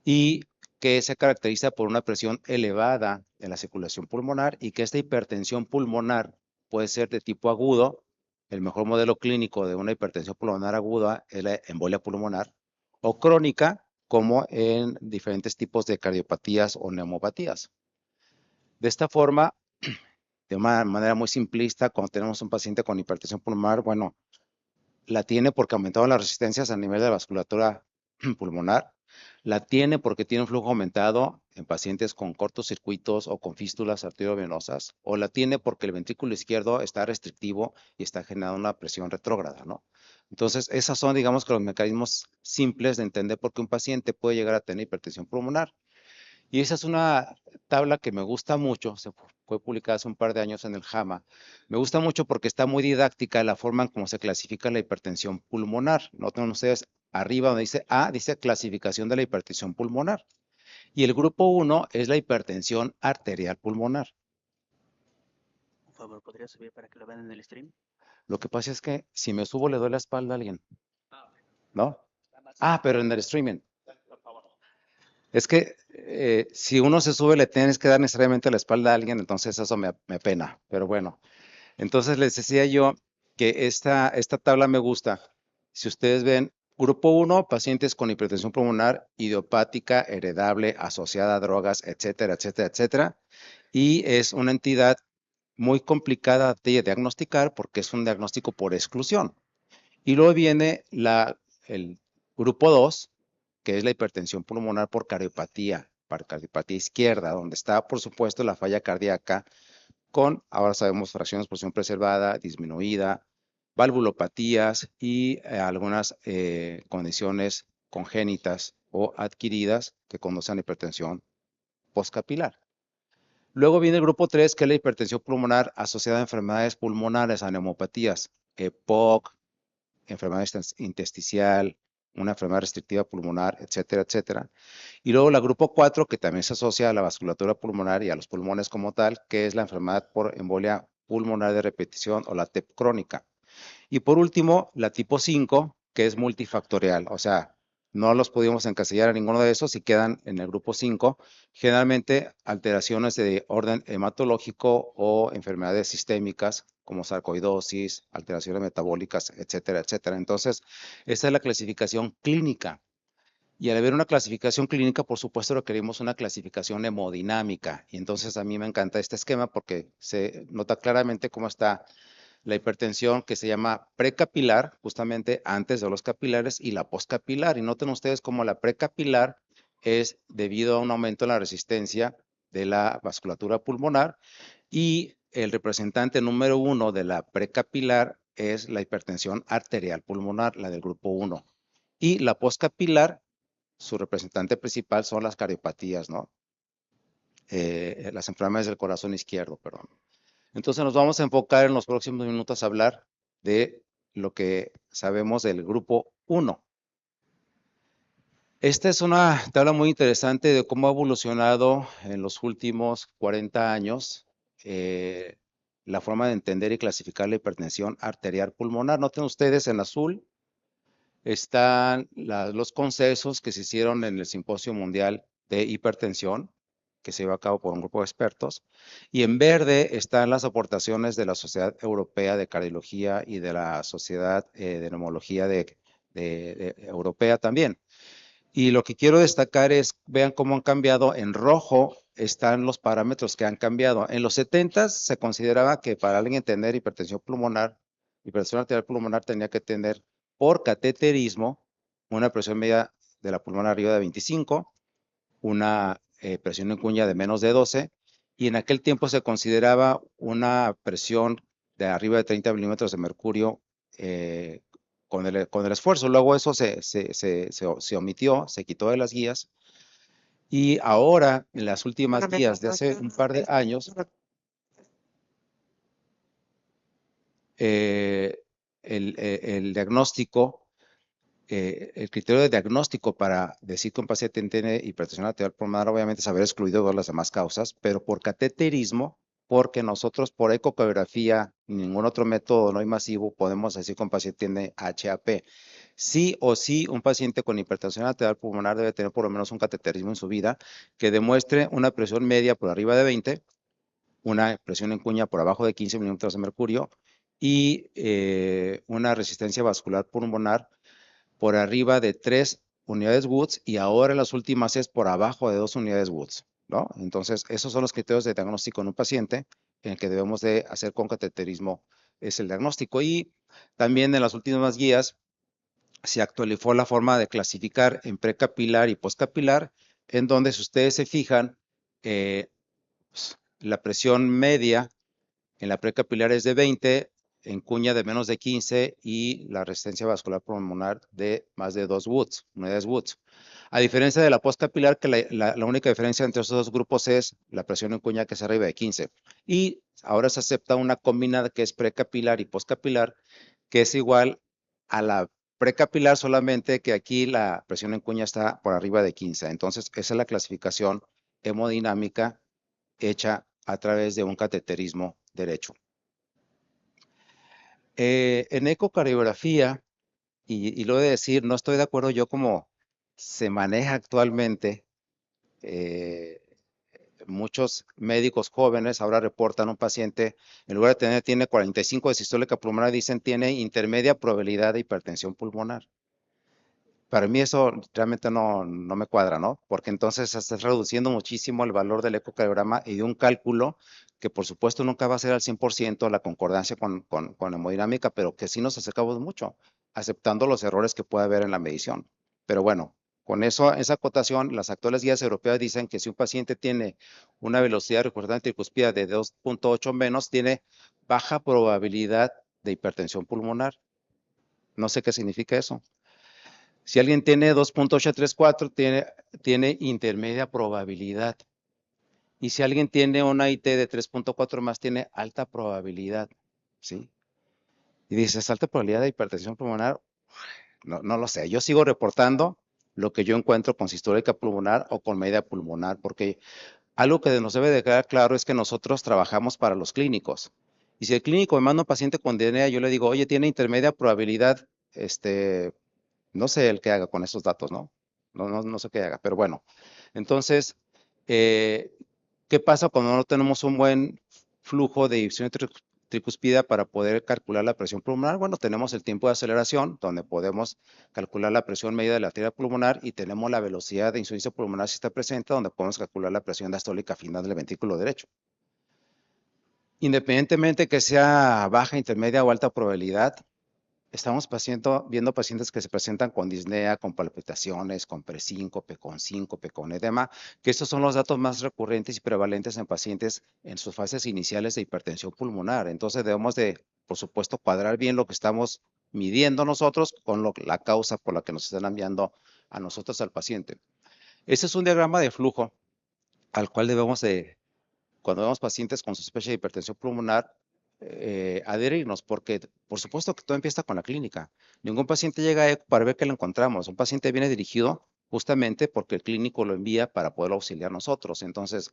Y que se caracteriza por una presión elevada en la circulación pulmonar y que esta hipertensión pulmonar puede ser de tipo agudo. El mejor modelo clínico de una hipertensión pulmonar aguda es la embolia pulmonar o crónica como en diferentes tipos de cardiopatías o neumopatías. De esta forma, de una manera muy simplista, cuando tenemos un paciente con hipertensión pulmonar, bueno, la tiene porque aumentaron las resistencias a nivel de la vasculatura pulmonar, la tiene porque tiene un flujo aumentado en pacientes con cortocircuitos o con fístulas arteriovenosas, o la tiene porque el ventrículo izquierdo está restrictivo y está generando una presión retrógrada, ¿no? Entonces, esas son, digamos, que los mecanismos simples de entender por qué un paciente puede llegar a tener hipertensión pulmonar. Y esa es una tabla que me gusta mucho, fue publicada hace un par de años en el JAMA. Me gusta mucho porque está muy didáctica la forma en cómo se clasifica la hipertensión pulmonar. Noten ustedes arriba donde dice A, dice clasificación de la hipertensión pulmonar. Y el grupo 1 es la hipertensión arterial pulmonar. Por favor, ¿podría subir para que lo vean en el stream? Lo que pasa es que si me subo le doy la espalda a alguien, ¿no? Pero en el streaming. Es que si uno se sube le tienes que dar necesariamente la espalda a alguien, entonces eso me apena, pero bueno. Entonces les decía yo que esta tabla me gusta. Si ustedes ven, grupo 1, pacientes con hipertensión pulmonar idiopática, heredable, asociada a drogas, etcétera, etcétera, etcétera. Y es una entidad muy complicada de diagnosticar porque es un diagnóstico por exclusión. Y luego viene el grupo 2, que es la hipertensión pulmonar por cardiopatía izquierda, donde está, por supuesto, la falla cardíaca con, ahora sabemos, fracciones de presión preservada, disminuida, valvulopatías y algunas condiciones congénitas o adquiridas que conducen a hipertensión postcapilar. Luego viene el grupo 3, que es la hipertensión pulmonar asociada a enfermedades pulmonares, a neumopatías, EPOC, enfermedad intersticial, una enfermedad restrictiva pulmonar, etcétera, etcétera. Y luego la grupo 4, que también se asocia a la vasculatura pulmonar y a los pulmones como tal, que es la enfermedad por embolia pulmonar de repetición o la TEP crónica. Y por último, la tipo 5, que es multifactorial, o sea, no los pudimos encasillar a ninguno de esos y quedan en el grupo 5, generalmente alteraciones de orden hematológico o enfermedades sistémicas como sarcoidosis, alteraciones metabólicas, etcétera, etcétera. Entonces, esa es la clasificación clínica. Y al haber una clasificación clínica, por supuesto, requerimos una clasificación hemodinámica. Y entonces a mí me encanta este esquema porque se nota claramente cómo está la hipertensión que se llama precapilar, justamente antes de los capilares, y la postcapilar. Y noten ustedes cómo la precapilar es debido a un aumento en la resistencia de la vasculatura pulmonar y el representante número 1 de la precapilar es la hipertensión arterial pulmonar, la del grupo 1. Y la postcapilar, su representante principal son las cardiopatías, ¿no? Las enfermedades del corazón izquierdo, perdón. Entonces nos vamos a enfocar en los próximos minutos a hablar de lo que sabemos del grupo 1. Esta es una tabla muy interesante de cómo ha evolucionado en los últimos 40 años la forma de entender y clasificar la hipertensión arterial pulmonar. Noten ustedes en azul están los consensos que se hicieron en el Simposio Mundial de Hipertensión, que se llevó a cabo por un grupo de expertos, y en verde están las aportaciones de la Sociedad Europea de Cardiología y de la Sociedad de Neumología Europea también. Y lo que quiero destacar es, vean cómo han cambiado, en rojo están los parámetros que han cambiado. En los 70 se consideraba que para alguien tener hipertensión arterial pulmonar tenía que tener por cateterismo una presión media de la pulmón arriba de 25, una presión en cuña de menos de 12, y en aquel tiempo se consideraba una presión de arriba de 30 milímetros de mercurio con el esfuerzo. Luego eso se omitió, se quitó de las guías, y ahora en las últimas guías de hace un par de años, el diagnóstico, el criterio de diagnóstico para decir que un paciente tiene hipertensión arterial pulmonar, obviamente es haber excluido todas las demás causas, pero por cateterismo, porque nosotros por ecocardiografía y ningún otro método no invasivo podemos decir que un paciente tiene HAP. Sí o sí, un paciente con hipertensión arterial pulmonar debe tener por lo menos un cateterismo en su vida que demuestre una presión media por arriba de 20, una presión en cuña por abajo de 15 milímetros de mercurio y una resistencia vascular pulmonar por arriba de 3 unidades Woods y ahora en las últimas es por abajo de 2 unidades Woods, ¿no? Entonces, esos son los criterios de diagnóstico en un paciente en el que debemos de hacer con cateterismo es el diagnóstico. Y también en las últimas guías se actualizó la forma de clasificar en precapilar y postcapilar, en donde si ustedes se fijan, la presión media en la precapilar es de 20, en cuña de menos de 15 y la resistencia vascular pulmonar de más de 2 Woods, unidades Woods. A diferencia de la postcapilar, que la única diferencia entre esos dos grupos es la presión en cuña que es arriba de 15. Y ahora se acepta una combinada que es precapilar y postcapilar, que es igual a la precapilar, solamente que aquí la presión en cuña está por arriba de 15. Entonces, esa es la clasificación hemodinámica hecha a través de un cateterismo derecho. En ecocardiografía, y lo he de decir, no estoy de acuerdo yo como se maneja actualmente. Muchos médicos jóvenes ahora reportan un paciente, en lugar de tiene 45 de sistólica pulmonar, dicen tiene intermedia probabilidad de hipertensión pulmonar. Para mí eso realmente no me cuadra, ¿no? Porque entonces se está reduciendo muchísimo el valor del ecocardiograma y de un cálculo que por supuesto nunca va a ser al 100% la concordancia con hemodinámica, pero que sí nos acercamos mucho, aceptando los errores que puede haber en la medición. Pero bueno, con eso, esa acotación, las actuales guías europeas dicen que si un paciente tiene una velocidad recurrente tricúspida de 2.8 menos, tiene baja probabilidad de hipertensión pulmonar. No sé qué significa eso. Si alguien tiene 2.834, tiene intermedia probabilidad. Y si alguien tiene una IT de 3.4 más, tiene alta probabilidad, ¿sí? Y dices, alta probabilidad de hipertensión pulmonar, no lo sé. Yo sigo reportando lo que yo encuentro con sistólica pulmonar o con media pulmonar, porque algo que nos debe de quedar claro es que nosotros trabajamos para los clínicos. Y si el clínico me manda un paciente con DNA, yo le digo, oye, tiene intermedia probabilidad, no sé el que haga con esos datos, ¿no? No sé qué haga, pero bueno. Entonces, ¿qué pasa cuando no tenemos un buen flujo de división tricuspida para poder calcular la presión pulmonar? Bueno, tenemos el tiempo de aceleración, donde podemos calcular la presión media de la arteria pulmonar y tenemos la velocidad de insuficiencia pulmonar si está presente, donde podemos calcular la presión diastólica final del ventrículo derecho. Independientemente que sea baja, intermedia o alta probabilidad, estamos viendo pacientes que se presentan con disnea, con palpitaciones, con presíncope, con edema, que estos son los datos más recurrentes y prevalentes en pacientes en sus fases iniciales de hipertensión pulmonar. Entonces debemos de, por supuesto, cuadrar bien lo que estamos midiendo nosotros con la causa por la que nos están enviando a nosotros al paciente. Este es un diagrama de flujo al cual debemos de, cuando vemos pacientes con sospecha de hipertensión pulmonar, adherirnos, porque por supuesto que todo empieza con la clínica. Ningún paciente llega a ECO para ver qué le encontramos. Un paciente viene dirigido justamente porque el clínico lo envía para poder auxiliar nosotros. Entonces,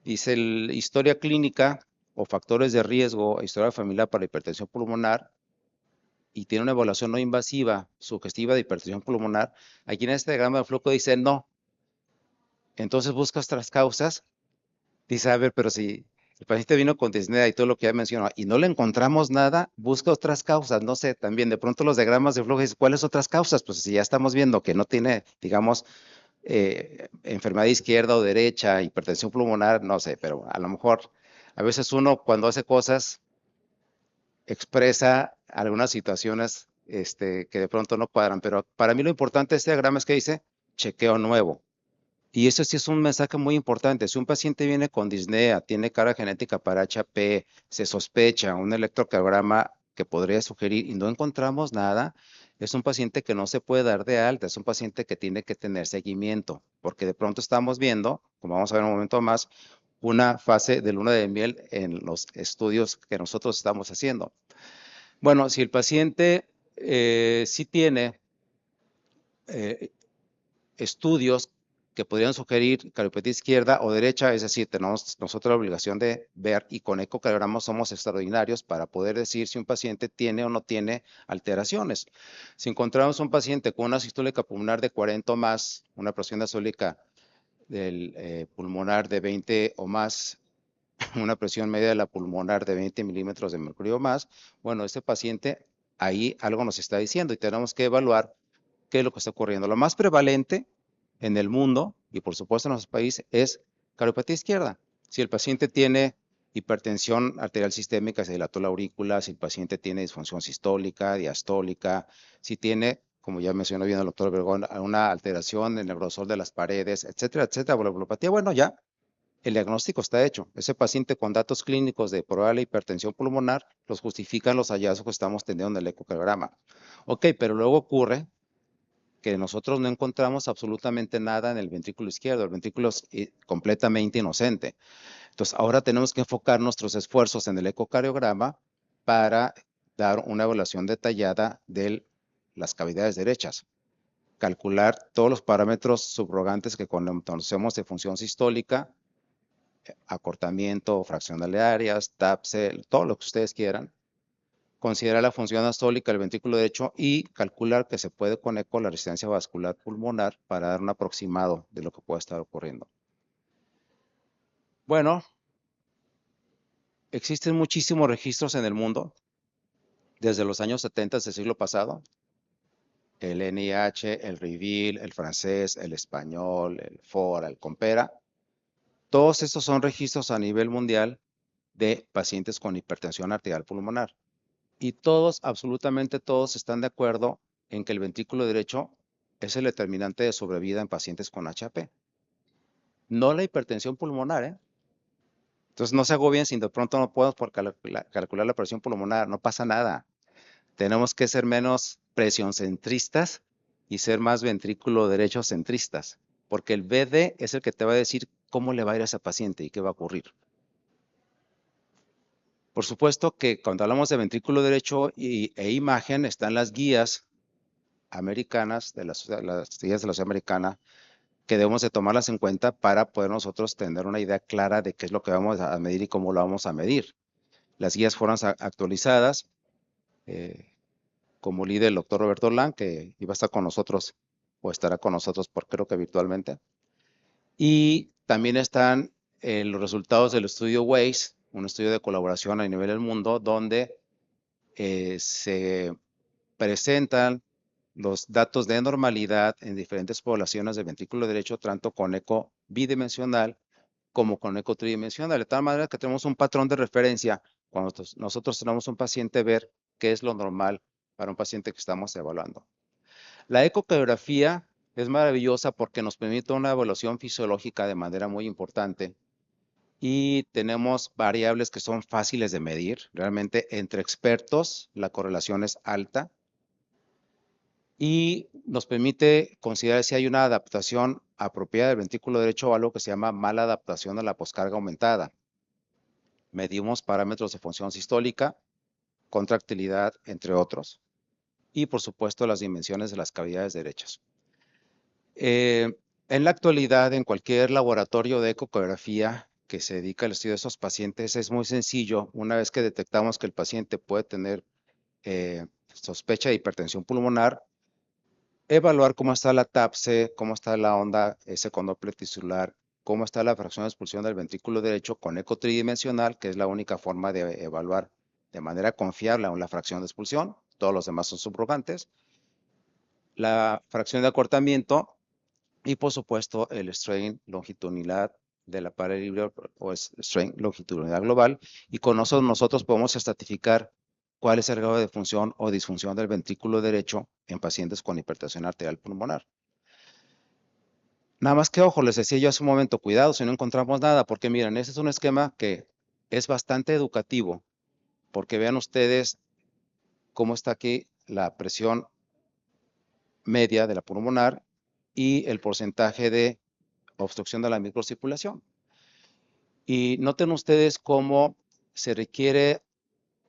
dice historia clínica o factores de riesgo, historia familiar para hipertensión pulmonar, y tiene una evaluación no invasiva, sugestiva de hipertensión pulmonar. Aquí en este diagrama de flujo dice no. Entonces busca otras causas. Dice, a ver, pero si el paciente vino con disnea y todo lo que ya mencionó y no le encontramos nada, busca otras causas. No sé, también de pronto los diagramas de flujo dicen, ¿cuáles otras causas? Pues si ya estamos viendo que no tiene, digamos, enfermedad izquierda o derecha, hipertensión pulmonar, no sé, pero a lo mejor a veces uno cuando hace cosas expresa algunas situaciones que de pronto no cuadran. Pero para mí lo importante de este diagrama es que dice chequeo nuevo. Y eso sí es un mensaje muy importante. Si un paciente viene con disnea, tiene carga genética para HP, se sospecha un electrocardiograma que podría sugerir y no encontramos nada, es un paciente que no se puede dar de alta, es un paciente que tiene que tener seguimiento, porque de pronto estamos viendo, como vamos a ver en un momento más, una fase de luna de miel en los estudios que nosotros estamos haciendo. Bueno, si el paciente sí tiene estudios que podrían sugerir cardiopatía izquierda o derecha, es decir, tenemos nosotros la obligación de ver y con ecocardiograma somos extraordinarios para poder decir si un paciente tiene o no tiene alteraciones. Si encontramos un paciente con una sistólica pulmonar de 40 o más, una presión diastólica del pulmonar de 20 o más, una presión media de la pulmonar de 20 milímetros de mercurio o más, bueno, este paciente ahí algo nos está diciendo y tenemos que evaluar qué es lo que está ocurriendo. Lo más prevalente en el mundo y por supuesto en nuestro país es cardiopatía izquierda. Si el paciente tiene hipertensión arterial sistémica, se dilató la aurícula, si el paciente tiene disfunción sistólica, diastólica, si tiene, como ya mencionó bien el doctor Vergón, una alteración en el grosor de las paredes, etcétera, etcétera, valvulopatía, bueno, ya el diagnóstico está hecho. Ese paciente con datos clínicos de probable hipertensión pulmonar los justifican los hallazgos que estamos teniendo en el ecocardiograma. Ok, pero luego ocurre que nosotros no encontramos absolutamente nada en el ventrículo izquierdo. El ventrículo es completamente inocente. Entonces, ahora tenemos que enfocar nuestros esfuerzos en el ecocardiograma para dar una evaluación detallada de las cavidades derechas. Calcular todos los parámetros subrogantes que conocemos de función sistólica, acortamiento, fracción de áreas, TAPSE, todo lo que ustedes quieran. Considerar la función astólica del ventrículo derecho y calcular que se puede con eco la resistencia vascular pulmonar para dar un aproximado de lo que puede estar ocurriendo. Bueno, existen muchísimos registros en el mundo desde los años 70 del siglo pasado. El NIH, el REVEAL, el francés, el español, el FORA, el COMPERA. Todos estos son registros a nivel mundial de pacientes con hipertensión arterial pulmonar. Y todos, absolutamente todos, están de acuerdo en que el ventrículo derecho es el determinante de sobrevida en pacientes con HAP. No la hipertensión pulmonar, ¿eh? Entonces no se agobien si de pronto no podemos calcular la presión pulmonar, no pasa nada. Tenemos que ser menos presioncentristas y ser más ventrículo derecho centristas, porque el VD es el que te va a decir cómo le va a ir a ese paciente y qué va a ocurrir. Por supuesto que cuando hablamos de ventrículo derecho e imagen, están las guías americanas, las guías de la sociedad americana, que debemos de tomarlas en cuenta para poder nosotros tener una idea clara de qué es lo que vamos a medir y cómo lo vamos a medir. Las guías fueron actualizadas, como líder el doctor Roberto Lang, que iba a estar con nosotros o estará con nosotros, creo que virtualmente. Y también están los resultados del estudio WACE, un estudio de colaboración a nivel del mundo, donde se presentan los datos de normalidad en diferentes poblaciones del ventrículo derecho, tanto con eco bidimensional como con eco tridimensional, de tal manera que tenemos un patrón de referencia cuando nosotros tenemos un paciente, ver qué es lo normal para un paciente que estamos evaluando. La ecocardiografía es maravillosa porque nos permite una evaluación fisiológica de manera muy importante y tenemos variables que son fáciles de medir. Realmente entre expertos la correlación es alta y nos permite considerar si hay una adaptación apropiada del ventrículo derecho o algo que se llama mala adaptación a la poscarga aumentada. Medimos parámetros de función sistólica, contractilidad, entre otros, y por supuesto las dimensiones de las cavidades derechas. En la actualidad, en cualquier laboratorio de ecocardiografía que se dedica al estudio de esos pacientes, es muy sencillo. Una vez que detectamos que el paciente puede tener sospecha de hipertensión pulmonar, evaluar cómo está la TAPSE, cómo está la onda secundople tisular, cómo está la fracción de expulsión del ventrículo derecho con eco tridimensional, que es la única forma de evaluar de manera confiable la fracción de expulsión. Todos los demás son subrogantes. La fracción de acortamiento y, por supuesto, el strain longitudinal de la pared libre o strain longitudinal global. Y con eso nosotros podemos estratificar cuál es el grado de función o disfunción del ventrículo derecho en pacientes con hipertensión arterial pulmonar. Nada más que, ojo, les decía yo hace un momento, cuidado si no encontramos nada, porque miren, este es un esquema que es bastante educativo, porque vean ustedes cómo está aquí la presión media de la pulmonar y el porcentaje de obstrucción de la microcirculación. Y noten ustedes cómo se requiere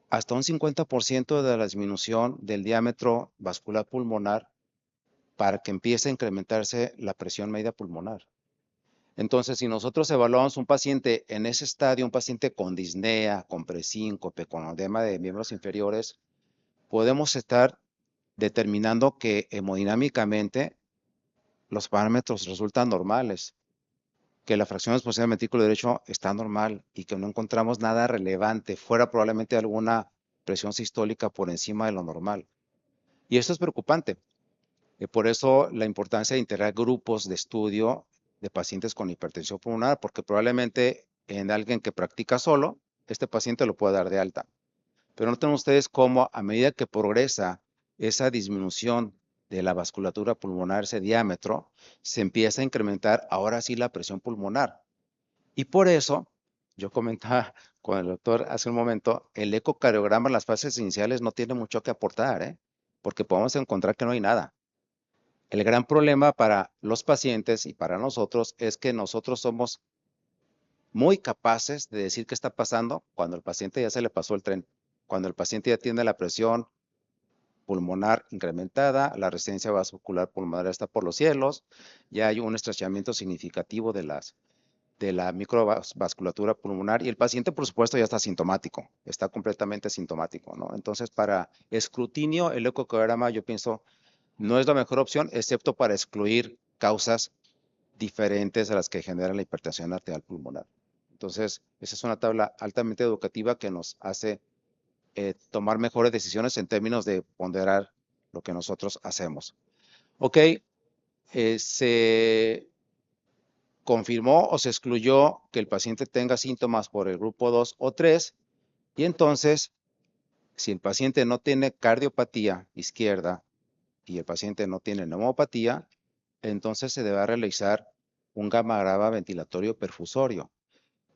hasta un 50% de la disminución del diámetro vascular pulmonar para que empiece a incrementarse la presión media pulmonar. Entonces, si nosotros evaluamos un paciente en ese estadio, un paciente con disnea, con presíncope, con edema de miembros inferiores, podemos estar determinando que hemodinámicamente los parámetros resultan normales, que la fracción de expulsión del ventrículo derecho está normal y que no encontramos nada relevante, fuera probablemente alguna presión sistólica por encima de lo normal. Y esto es preocupante, Por eso la importancia de integrar grupos de estudio de pacientes con hipertensión pulmonar, porque probablemente en alguien que practica solo, este paciente lo puede dar de alta. Pero noten ustedes cómo a medida que progresa esa disminución de la vasculatura pulmonar, ese diámetro, se empieza a incrementar ahora sí la presión pulmonar. Y por eso, yo comentaba con el doctor hace un momento, el ecocardiograma en las fases iniciales no tiene mucho que aportar, ¿eh? Porque podemos encontrar que no hay nada. El gran problema para los pacientes y para nosotros es que nosotros somos muy capaces de decir qué está pasando cuando el paciente ya se le pasó el tren, cuando el paciente ya tiene la presión pulmonar incrementada, la resistencia vascular pulmonar está por los cielos, ya hay un estrechamiento significativo de la microvasculatura pulmonar y el paciente, por supuesto, ya está sintomático, está completamente sintomático, ¿no? Entonces, para escrutinio, el ecocardiograma, yo pienso, no es la mejor opción, excepto para excluir causas diferentes a las que generan la hipertensión arterial pulmonar. Entonces, esa es una tabla altamente educativa que nos hace tomar mejores decisiones en términos de ponderar lo que nosotros hacemos. Ok, se confirmó o se excluyó que el paciente tenga síntomas por el grupo 2 o 3 y entonces, si el paciente no tiene cardiopatía izquierda y el paciente no tiene neumopatía, entonces se debe realizar un gamma-grava ventilatorio perfusorio.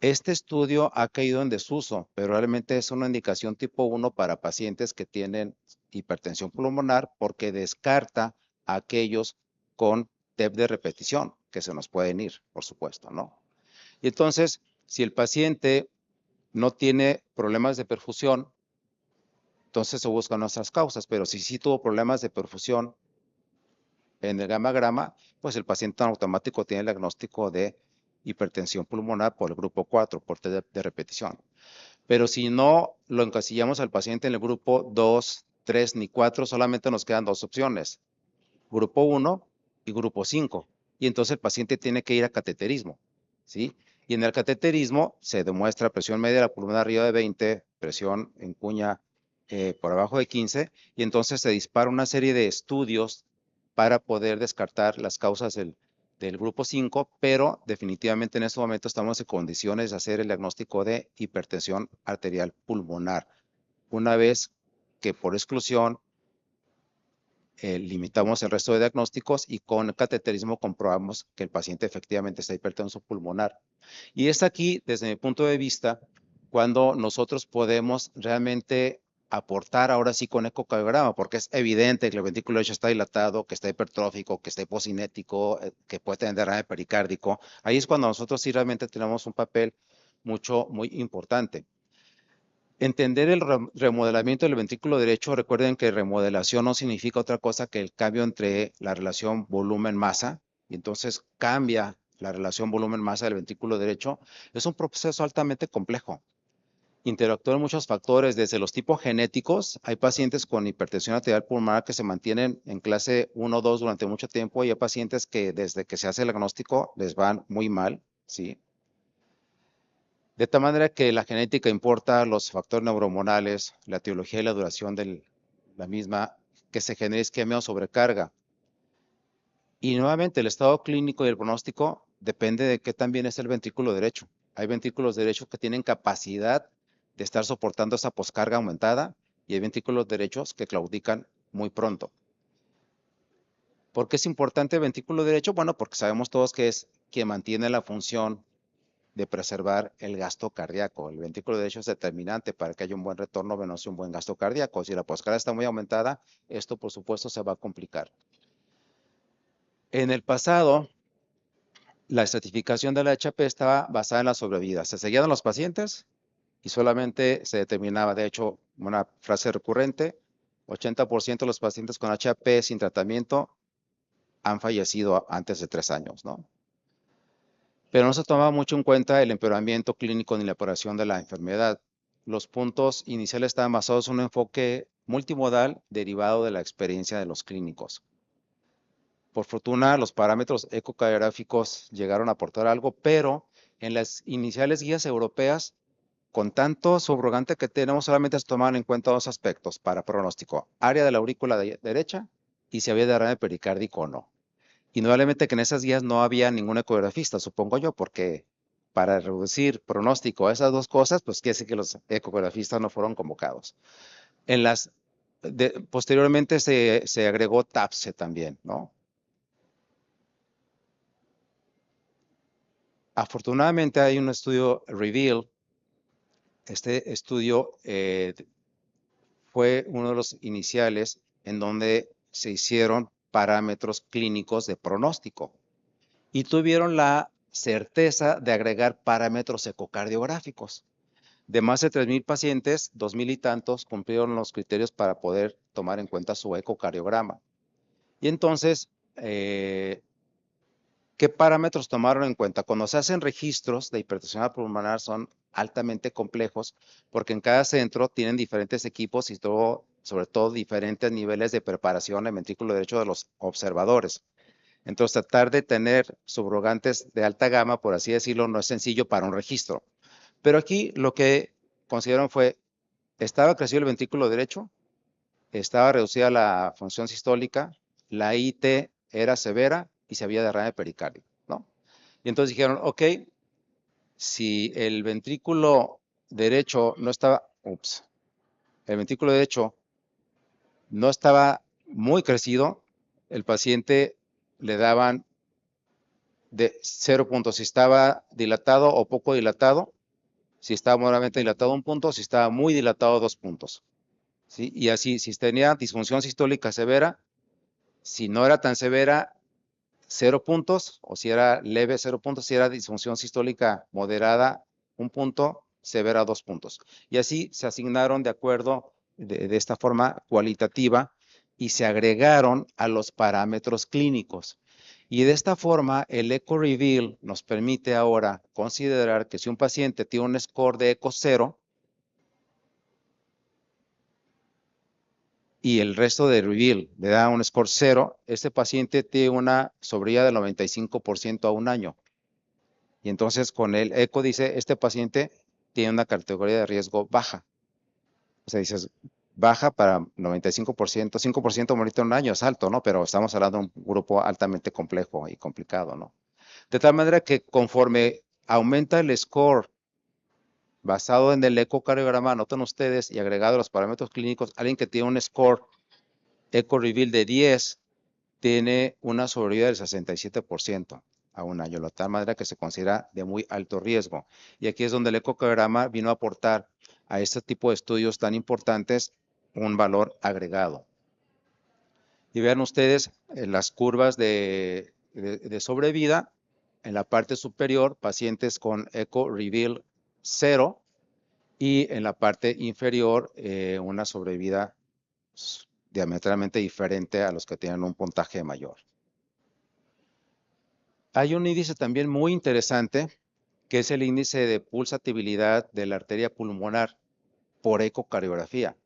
Este estudio ha caído en desuso, pero realmente es una indicación tipo 1 para pacientes que tienen hipertensión pulmonar porque descarta a aquellos con TEP de repetición, que se nos pueden ir, por supuesto, ¿no? Y entonces, si el paciente no tiene problemas de perfusión, entonces se buscan otras causas, pero si sí tuvo problemas de perfusión en el gamma-grama, pues el paciente en automático tiene el diagnóstico de hipertensión pulmonar por el grupo 4, por TEP de repetición. Pero si no lo encasillamos al paciente en el grupo 2, 3 ni 4, solamente nos quedan dos opciones, grupo 1 y grupo 5. Y entonces el paciente tiene que ir a cateterismo, ¿sí? Y en el cateterismo se demuestra presión media de la pulmón arriba de 20, presión en cuña por abajo de 15, y entonces se dispara una serie de estudios para poder descartar las causas del grupo 5, pero definitivamente en este momento estamos en condiciones de hacer el diagnóstico de hipertensión arterial pulmonar. Una vez que por exclusión limitamos el resto de diagnósticos y con el cateterismo comprobamos que el paciente efectivamente está hipertenso pulmonar. Y es aquí, desde mi punto de vista, cuando nosotros podemos realmente aportar ahora sí con ecocardiograma, porque es evidente que el ventrículo derecho está dilatado, que está hipertrófico, que está hipocinético, que puede tener derrame pericárdico. Ahí es cuando nosotros sí realmente tenemos un papel muy importante. Entender el remodelamiento del ventrículo derecho, recuerden que remodelación no significa otra cosa que el cambio entre la relación volumen-masa, y entonces cambia la relación volumen-masa del ventrículo derecho. Es un proceso altamente complejo. Interactúan muchos factores, desde los tipos genéticos. Hay pacientes con hipertensión arterial pulmonar que se mantienen en clase 1 o 2 durante mucho tiempo y hay pacientes que desde que se hace el diagnóstico les van muy mal, ¿sí? De tal manera que la genética importa los factores neurohormonales, la etiología y la duración de la misma, que se genere isquemia o sobrecarga. Y nuevamente el estado clínico y el pronóstico depende de qué tan bien es el ventrículo derecho. Hay ventrículos derechos que tienen capacidad de estar soportando esa poscarga aumentada y hay ventrículos derechos que claudican muy pronto. ¿Por qué es importante el ventrículo derecho? Bueno, porque sabemos todos que es quien mantiene la función de preservar el gasto cardíaco. El ventrículo derecho es determinante para que haya un buen retorno venoso y un buen gasto cardíaco. Si la poscarga está muy aumentada, esto por supuesto se va a complicar. En el pasado, la estratificación de la HP estaba basada en la sobrevida. Se seguían los pacientes y solamente se determinaba, de hecho, una frase recurrente, 80% de los pacientes con HP sin tratamiento han fallecido antes de 3 años, ¿no? Pero no se tomaba mucho en cuenta el empeoramiento clínico ni la aparición de la enfermedad. Los puntos iniciales estaban basados en un enfoque multimodal derivado de la experiencia de los clínicos. Por fortuna, los parámetros ecocardiográficos llegaron a aportar algo, pero en las iniciales guías europeas, con tanto subrogante que tenemos, solamente se tomaban en cuenta dos aspectos para pronóstico: área de la aurícula derecha y si había derrame pericárdico o no. Indudablemente que en esas guías no había ningún ecografista, supongo yo, porque para reducir pronóstico a esas dos cosas, pues quiere decir que los ecografistas no fueron convocados. Posteriormente se agregó TAPSE también, ¿no? Afortunadamente hay un estudio REVEAL. Este estudio fue uno de los iniciales en donde se hicieron parámetros clínicos de pronóstico y tuvieron la certeza de agregar parámetros ecocardiográficos. De más de 3,000 pacientes, 2,000 y tantos cumplieron los criterios para poder tomar en cuenta su ecocardiograma. Y entonces, ¿qué parámetros tomaron en cuenta? Cuando se hacen registros de hipertensión pulmonar son altamente complejos porque en cada centro tienen diferentes equipos y sobre todo diferentes niveles de preparación en ventrículo derecho de los observadores. Entonces, tratar de tener subrogantes de alta gama, por así decirlo, no es sencillo para un registro. Pero aquí lo que consideraron fue, estaba crecido el ventrículo derecho, estaba reducida la función sistólica, la IT era severa y se había derrame pericardio, ¿no? Y entonces dijeron, ok, si el ventrículo derecho no estaba, el ventrículo derecho no estaba muy crecido, el paciente le daban de 0 puntos, si estaba dilatado o poco dilatado, si estaba moderadamente dilatado 1 punto, si estaba muy dilatado 2 puntos. ¿Sí? Y así, si tenía disfunción sistólica severa, si no era tan severa, 0 puntos, o si era leve, 0 puntos, si era disfunción sistólica moderada, 1 punto, severa, 2 puntos. Y así se asignaron de acuerdo de esta forma cualitativa y se agregaron a los parámetros clínicos. Y de esta forma, el Eco Reveal nos permite ahora considerar que si un paciente tiene un score de eco 0 y el resto de Reveal le da un score 0, este paciente tiene una sobrevida del 95% a un año. Y entonces con el eco dice, este paciente tiene una categoría de riesgo baja. O sea, dices, baja para 95%, 5% morir en un año es alto, ¿no? Pero estamos hablando de un grupo altamente complejo y complicado, ¿no? De tal manera que conforme aumenta el score basado en el ecocardiograma, notan ustedes, y agregado a los parámetros clínicos, alguien que tiene un score Eco Reveal de 10 tiene una sobrevida del 67% a un año, de tal manera que se considera de muy alto riesgo. Y aquí es donde el ecocardiograma vino a aportar a este tipo de estudios tan importantes un valor agregado. Y vean ustedes las curvas de sobrevida. En la parte superior, pacientes con Eco Reveal 0 y en la parte inferior, una sobrevida diametralmente diferente a los que tienen un puntaje mayor. Hay un índice también muy interesante, que es el índice de pulsatibilidad de la arteria pulmonar por ecocardiografía.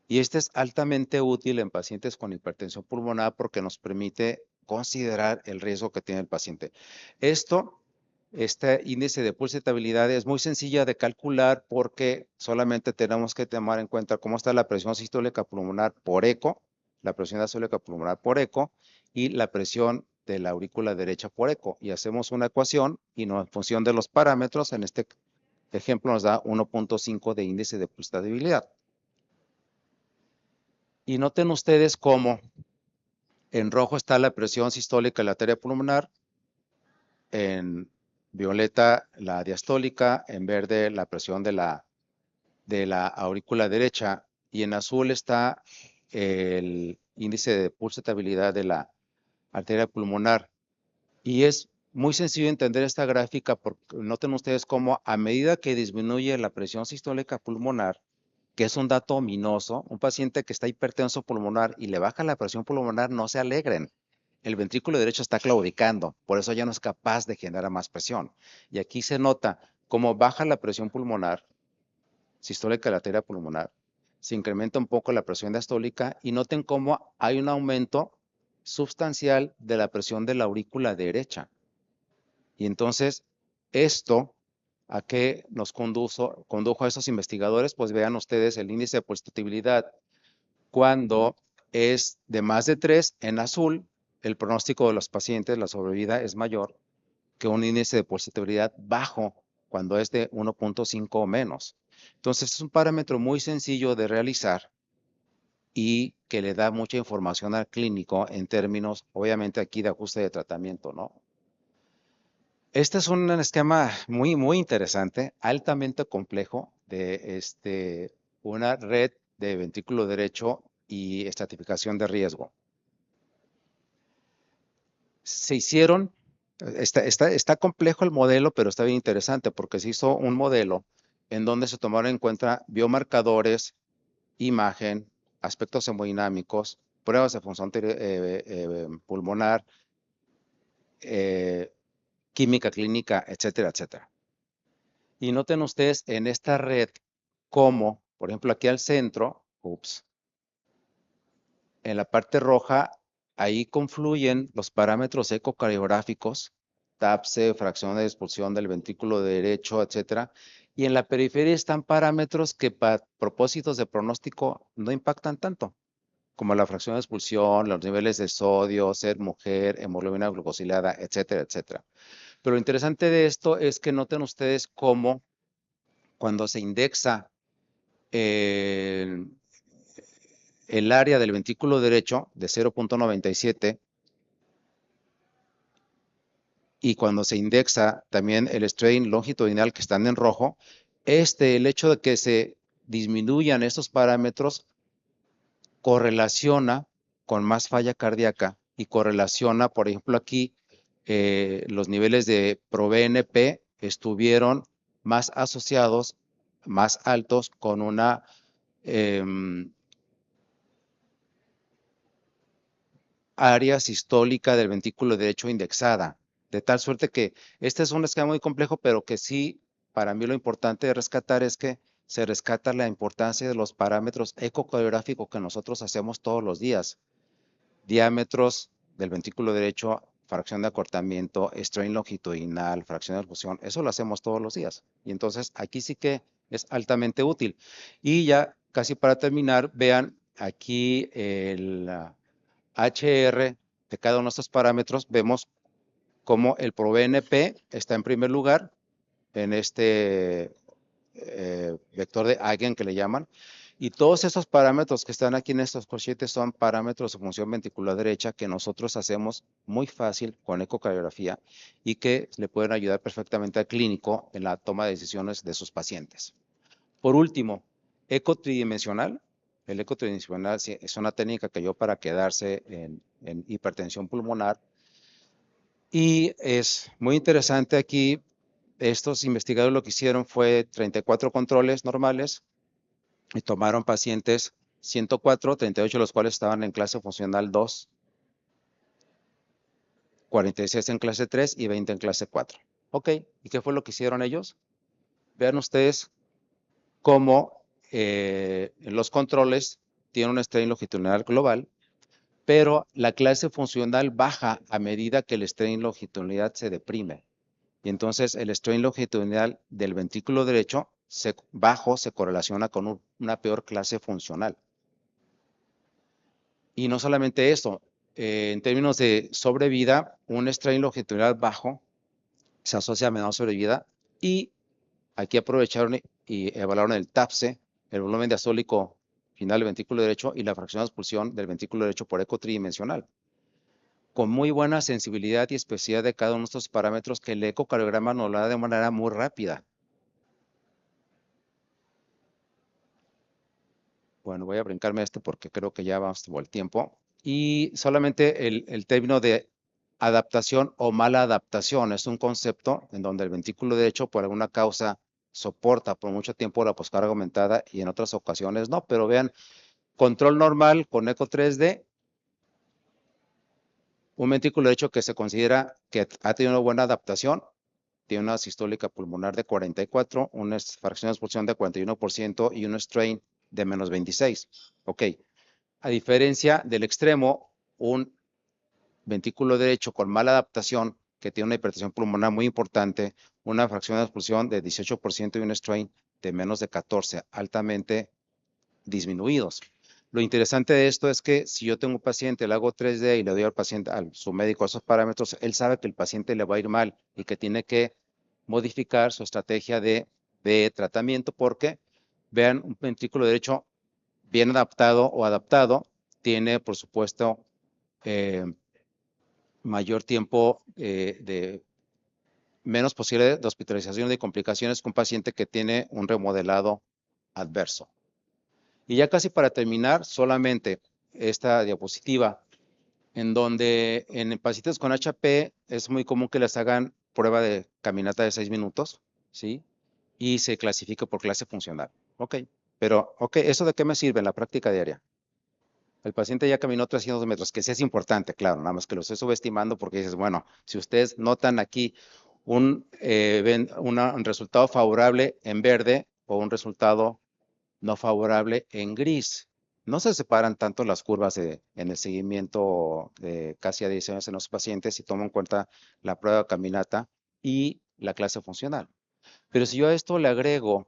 Y este es altamente útil en pacientes con hipertensión pulmonar porque nos permite considerar el riesgo que tiene el paciente. Este índice de pulsatibilidad es muy sencilla de calcular porque solamente tenemos que tomar en cuenta cómo está la presión sistólica pulmonar por eco, la presión diastólica pulmonar por eco y la presión de la aurícula derecha por eco. Y hacemos una ecuación y en función de los parámetros, en este ejemplo nos da 1.5 de índice de pulsatibilidad. Y noten ustedes cómo en rojo está la presión sistólica de la arteria pulmonar, en violeta la diastólica, en verde la presión de la aurícula derecha y en azul está el índice de pulsatibilidad de la arteria pulmonar. Y es muy sencillo entender esta gráfica porque noten ustedes cómo a medida que disminuye la presión sistólica pulmonar, que es un dato ominoso, un paciente que está hipertenso pulmonar y le baja la presión pulmonar, no se alegren. El ventrículo derecho está claudicando, por eso ya no es capaz de generar más presión. Y aquí se nota cómo baja la presión pulmonar, sistólica de la arteria pulmonar, se incrementa un poco la presión diastólica y noten cómo hay un aumento sustancial de la presión de la aurícula derecha. Y entonces, esto, ¿a qué nos condujo a esos investigadores? Pues vean ustedes el índice de pulsatibilidad cuando es de más de 3, en azul, el pronóstico de los pacientes, la sobrevida es mayor que un índice de positividad bajo cuando es de 1.5 o menos. Entonces, es un parámetro muy sencillo de realizar y que le da mucha información al clínico en términos, obviamente aquí de ajuste de tratamiento, ¿no? Este es un esquema muy interesante, altamente complejo de una red de ventrículo derecho y estratificación de riesgo. Se hicieron, está complejo el modelo, pero está bien interesante porque se hizo un modelo en donde se tomaron en cuenta biomarcadores, imagen, aspectos hemodinámicos, pruebas de función pulmonar, química clínica, etcétera, etcétera. Y noten ustedes en esta red cómo, por ejemplo, aquí al centro, en la parte roja, ahí confluyen los parámetros ecocardiográficos, TAPSE, fracción de expulsión del ventrículo derecho, etcétera. Y en la periferia están parámetros que para propósitos de pronóstico no impactan tanto, como la fracción de expulsión, los niveles de sodio, ser mujer, hemoglobina glucosilada, etcétera, etcétera. Pero lo interesante de esto es que noten ustedes cómo cuando se indexa el, el área del ventrículo derecho de 0.97 y cuando se indexa también el strain longitudinal que están en rojo, el hecho de que se disminuyan estos parámetros correlaciona con más falla cardíaca y correlaciona, por ejemplo, aquí los niveles de ProBNP estuvieron más asociados, más altos con una área sistólica del ventrículo derecho indexada, de tal suerte que este es un esquema muy complejo, pero que sí, para mí lo importante de rescatar es que se rescata la importancia de los parámetros ecocardiográficos que nosotros hacemos todos los días. Diámetros del ventrículo derecho, fracción de acortamiento, strain longitudinal, fracción de fusión, eso lo hacemos todos los días. Y entonces aquí sí que es altamente útil. Y ya casi para terminar, vean aquí el HR de cada uno de estos parámetros, vemos cómo el ProBNP está en primer lugar en este vector de Eigen que le llaman, y todos esos parámetros que están aquí en estos corchetes son parámetros de función ventricular derecha que nosotros hacemos muy fácil con ecocardiografía y que le pueden ayudar perfectamente al clínico en la toma de decisiones de sus pacientes. Por último, eco tridimensional. El eco tridimensional es una técnica que ayudó para quedarse en hipertensión pulmonar y es muy interesante aquí. Estos investigadores lo que hicieron fue 34 controles normales y tomaron pacientes 104, 38 de los cuales estaban en clase funcional 2, 46 en clase 3 y 20 en clase 4. Ok, ¿y qué fue lo que hicieron ellos? Vean ustedes cómo en los controles tienen un strain longitudinal global, pero la clase funcional baja a medida que el strain longitudinal se deprime. Y entonces el strain longitudinal del ventrículo derecho bajo se correlaciona con una peor clase funcional. Y no solamente eso, en términos de sobrevida, un strain longitudinal bajo se asocia a menor sobrevida y aquí aprovecharon y evaluaron el TAPSE, el volumen diastólico final del ventrículo derecho y la fracción de expulsión del ventrículo derecho por eco tridimensional, con muy buena sensibilidad y especificidad de cada uno de estos parámetros que el ecocardiograma nos lo da de manera muy rápida. Bueno, voy a brincarme esto porque creo que ya vamos por el tiempo. Y solamente el término de adaptación o mala adaptación es un concepto en donde el ventrículo derecho por alguna causa soporta por mucho tiempo la poscarga aumentada y en otras ocasiones no. Pero vean, control normal con eco 3D, un ventrículo derecho que se considera que ha tenido una buena adaptación, tiene una sistólica pulmonar de 44, una fracción de expulsión de 41% y un strain de menos 26. Ok, a diferencia del extremo, un ventrículo derecho con mala adaptación, que tiene una hipertensión pulmonar muy importante, una fracción de expulsión de 18% y un strain de menos de 14, altamente disminuidos. Lo interesante de esto es que si yo tengo un paciente, le hago 3D y le doy al paciente, a su médico esos parámetros, él sabe que el paciente le va a ir mal y que tiene que modificar su estrategia de tratamiento porque, vean, un ventrículo derecho bien adaptado o adaptado tiene, por supuesto, mayor tiempo de menos posible de hospitalización y de complicaciones que un paciente que tiene un remodelado adverso. Y ya casi para terminar, solamente esta diapositiva, en donde en pacientes con HP es muy común que les hagan prueba de caminata de 6 minutos, ¿sí? Y se clasifica por clase funcional. Ok, pero, ok, ¿eso de qué me sirve en la práctica diaria? El paciente ya caminó 300 metros, que sí es importante, claro, nada más que lo estoy subestimando porque dices, bueno, si ustedes notan aquí un resultado favorable en verde o un resultado no favorable en gris. No se separan tanto las curvas en el seguimiento de casi a 10 años en los pacientes si tomo en cuenta la prueba de caminata y la clase funcional. Pero si yo a esto le agrego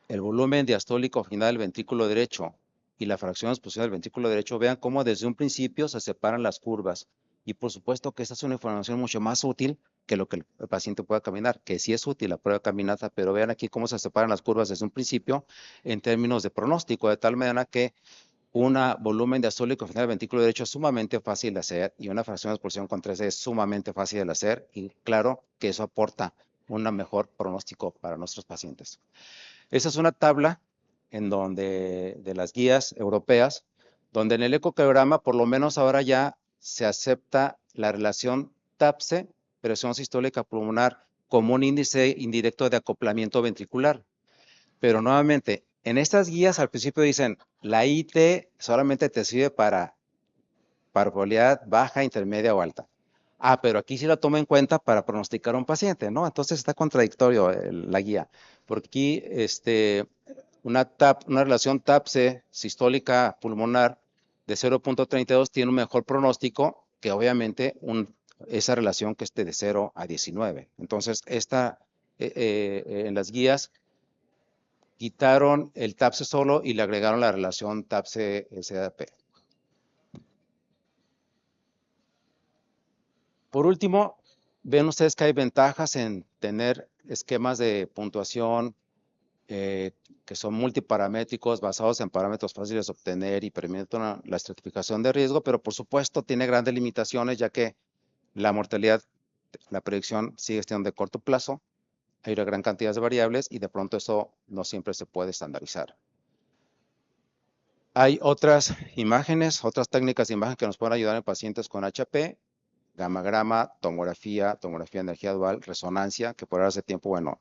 el volumen diastólico final del ventrículo derecho y la fracción de exposición del ventrículo derecho, vean cómo desde un principio se separan las curvas. Y por supuesto que esta es una información mucho más útil que lo que el paciente pueda caminar, que sí es útil la prueba de caminata, pero vean aquí cómo se separan las curvas desde un principio en términos de pronóstico, de tal manera que un volumen diastólico final del ventrículo derecho es sumamente fácil de hacer y una fracción de exposición con 13 es sumamente fácil de hacer y claro que eso aporta un mejor pronóstico para nuestros pacientes. Esa es una tabla en donde, de las guías europeas, donde en el ecocardiograma por lo menos ahora ya se acepta la relación TAPSE, presión sistólica pulmonar, como un índice indirecto de acoplamiento ventricular. Pero nuevamente, en estas guías al principio dicen, la IT solamente te sirve para parvolear baja, intermedia o alta. Ah, pero aquí sí la toma en cuenta para pronosticar a un paciente, ¿no? Entonces está contradictorio la guía, porque aquí una relación TAPSE sistólica pulmonar de 0.32 tiene un mejor pronóstico que obviamente esa relación que esté de 0 a 19. Entonces, en las guías quitaron el TAPSE solo y le agregaron la relación TAPSE-SAP. Por último, ven ustedes que hay ventajas en tener esquemas de puntuación que son multiparamétricos basados en parámetros fáciles de obtener y permiten la estratificación de riesgo, pero por supuesto tiene grandes limitaciones ya que la mortalidad, la predicción sigue siendo de corto plazo, hay una gran cantidad de variables y de pronto eso no siempre se puede estandarizar. Hay otras imágenes, otras técnicas de imagen que nos pueden ayudar en pacientes con HP, gamagrama, tomografía de energía dual, resonancia, que por ahora hace tiempo, bueno,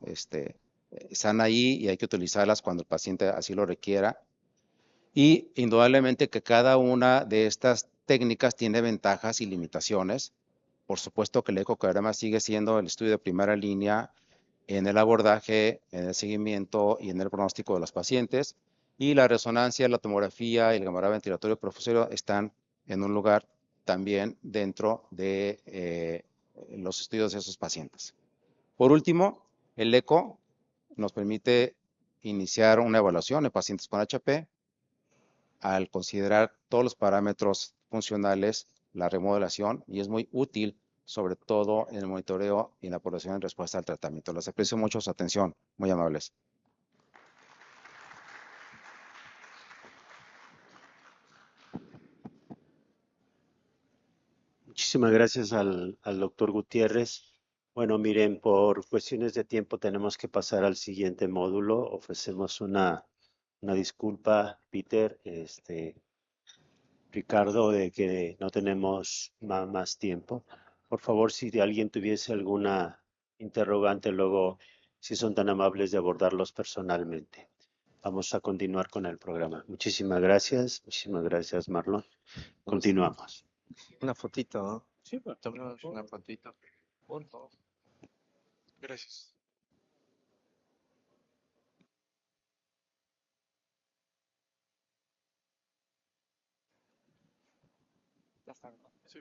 están ahí y hay que utilizarlas cuando el paciente así lo requiera. Y indudablemente que cada una de estas técnicas tiene ventajas y limitaciones. Por supuesto que el ecocardiograma sigue siendo el estudio de primera línea en el abordaje, en el seguimiento y en el pronóstico de los pacientes. Y la resonancia, la tomografía y el gamma ventilatorio profusorio están en un lugar también dentro de los estudios de esos pacientes. Por último, el eco nos permite iniciar una evaluación en pacientes con HP al considerar todos los parámetros funcionales, la remodelación, y es muy útil, sobre todo en el monitoreo y en la población en respuesta al tratamiento. Les aprecio mucho su atención, muy amables. Muchísimas gracias al doctor Gutiérrez. Bueno, miren, por cuestiones de tiempo tenemos que pasar al siguiente módulo. Ofrecemos una disculpa, Peter, Ricardo, de que no tenemos más tiempo. Por favor, si alguien tuviese alguna interrogante, luego, si son tan amables de abordarlos personalmente. Vamos a continuar con el programa. Muchísimas gracias, Marlon. Continuamos. Una fotito, ¿no? Sí, pues, Tomemos una fotito. por favor. Gracias. Ya está, ¿no? Sí.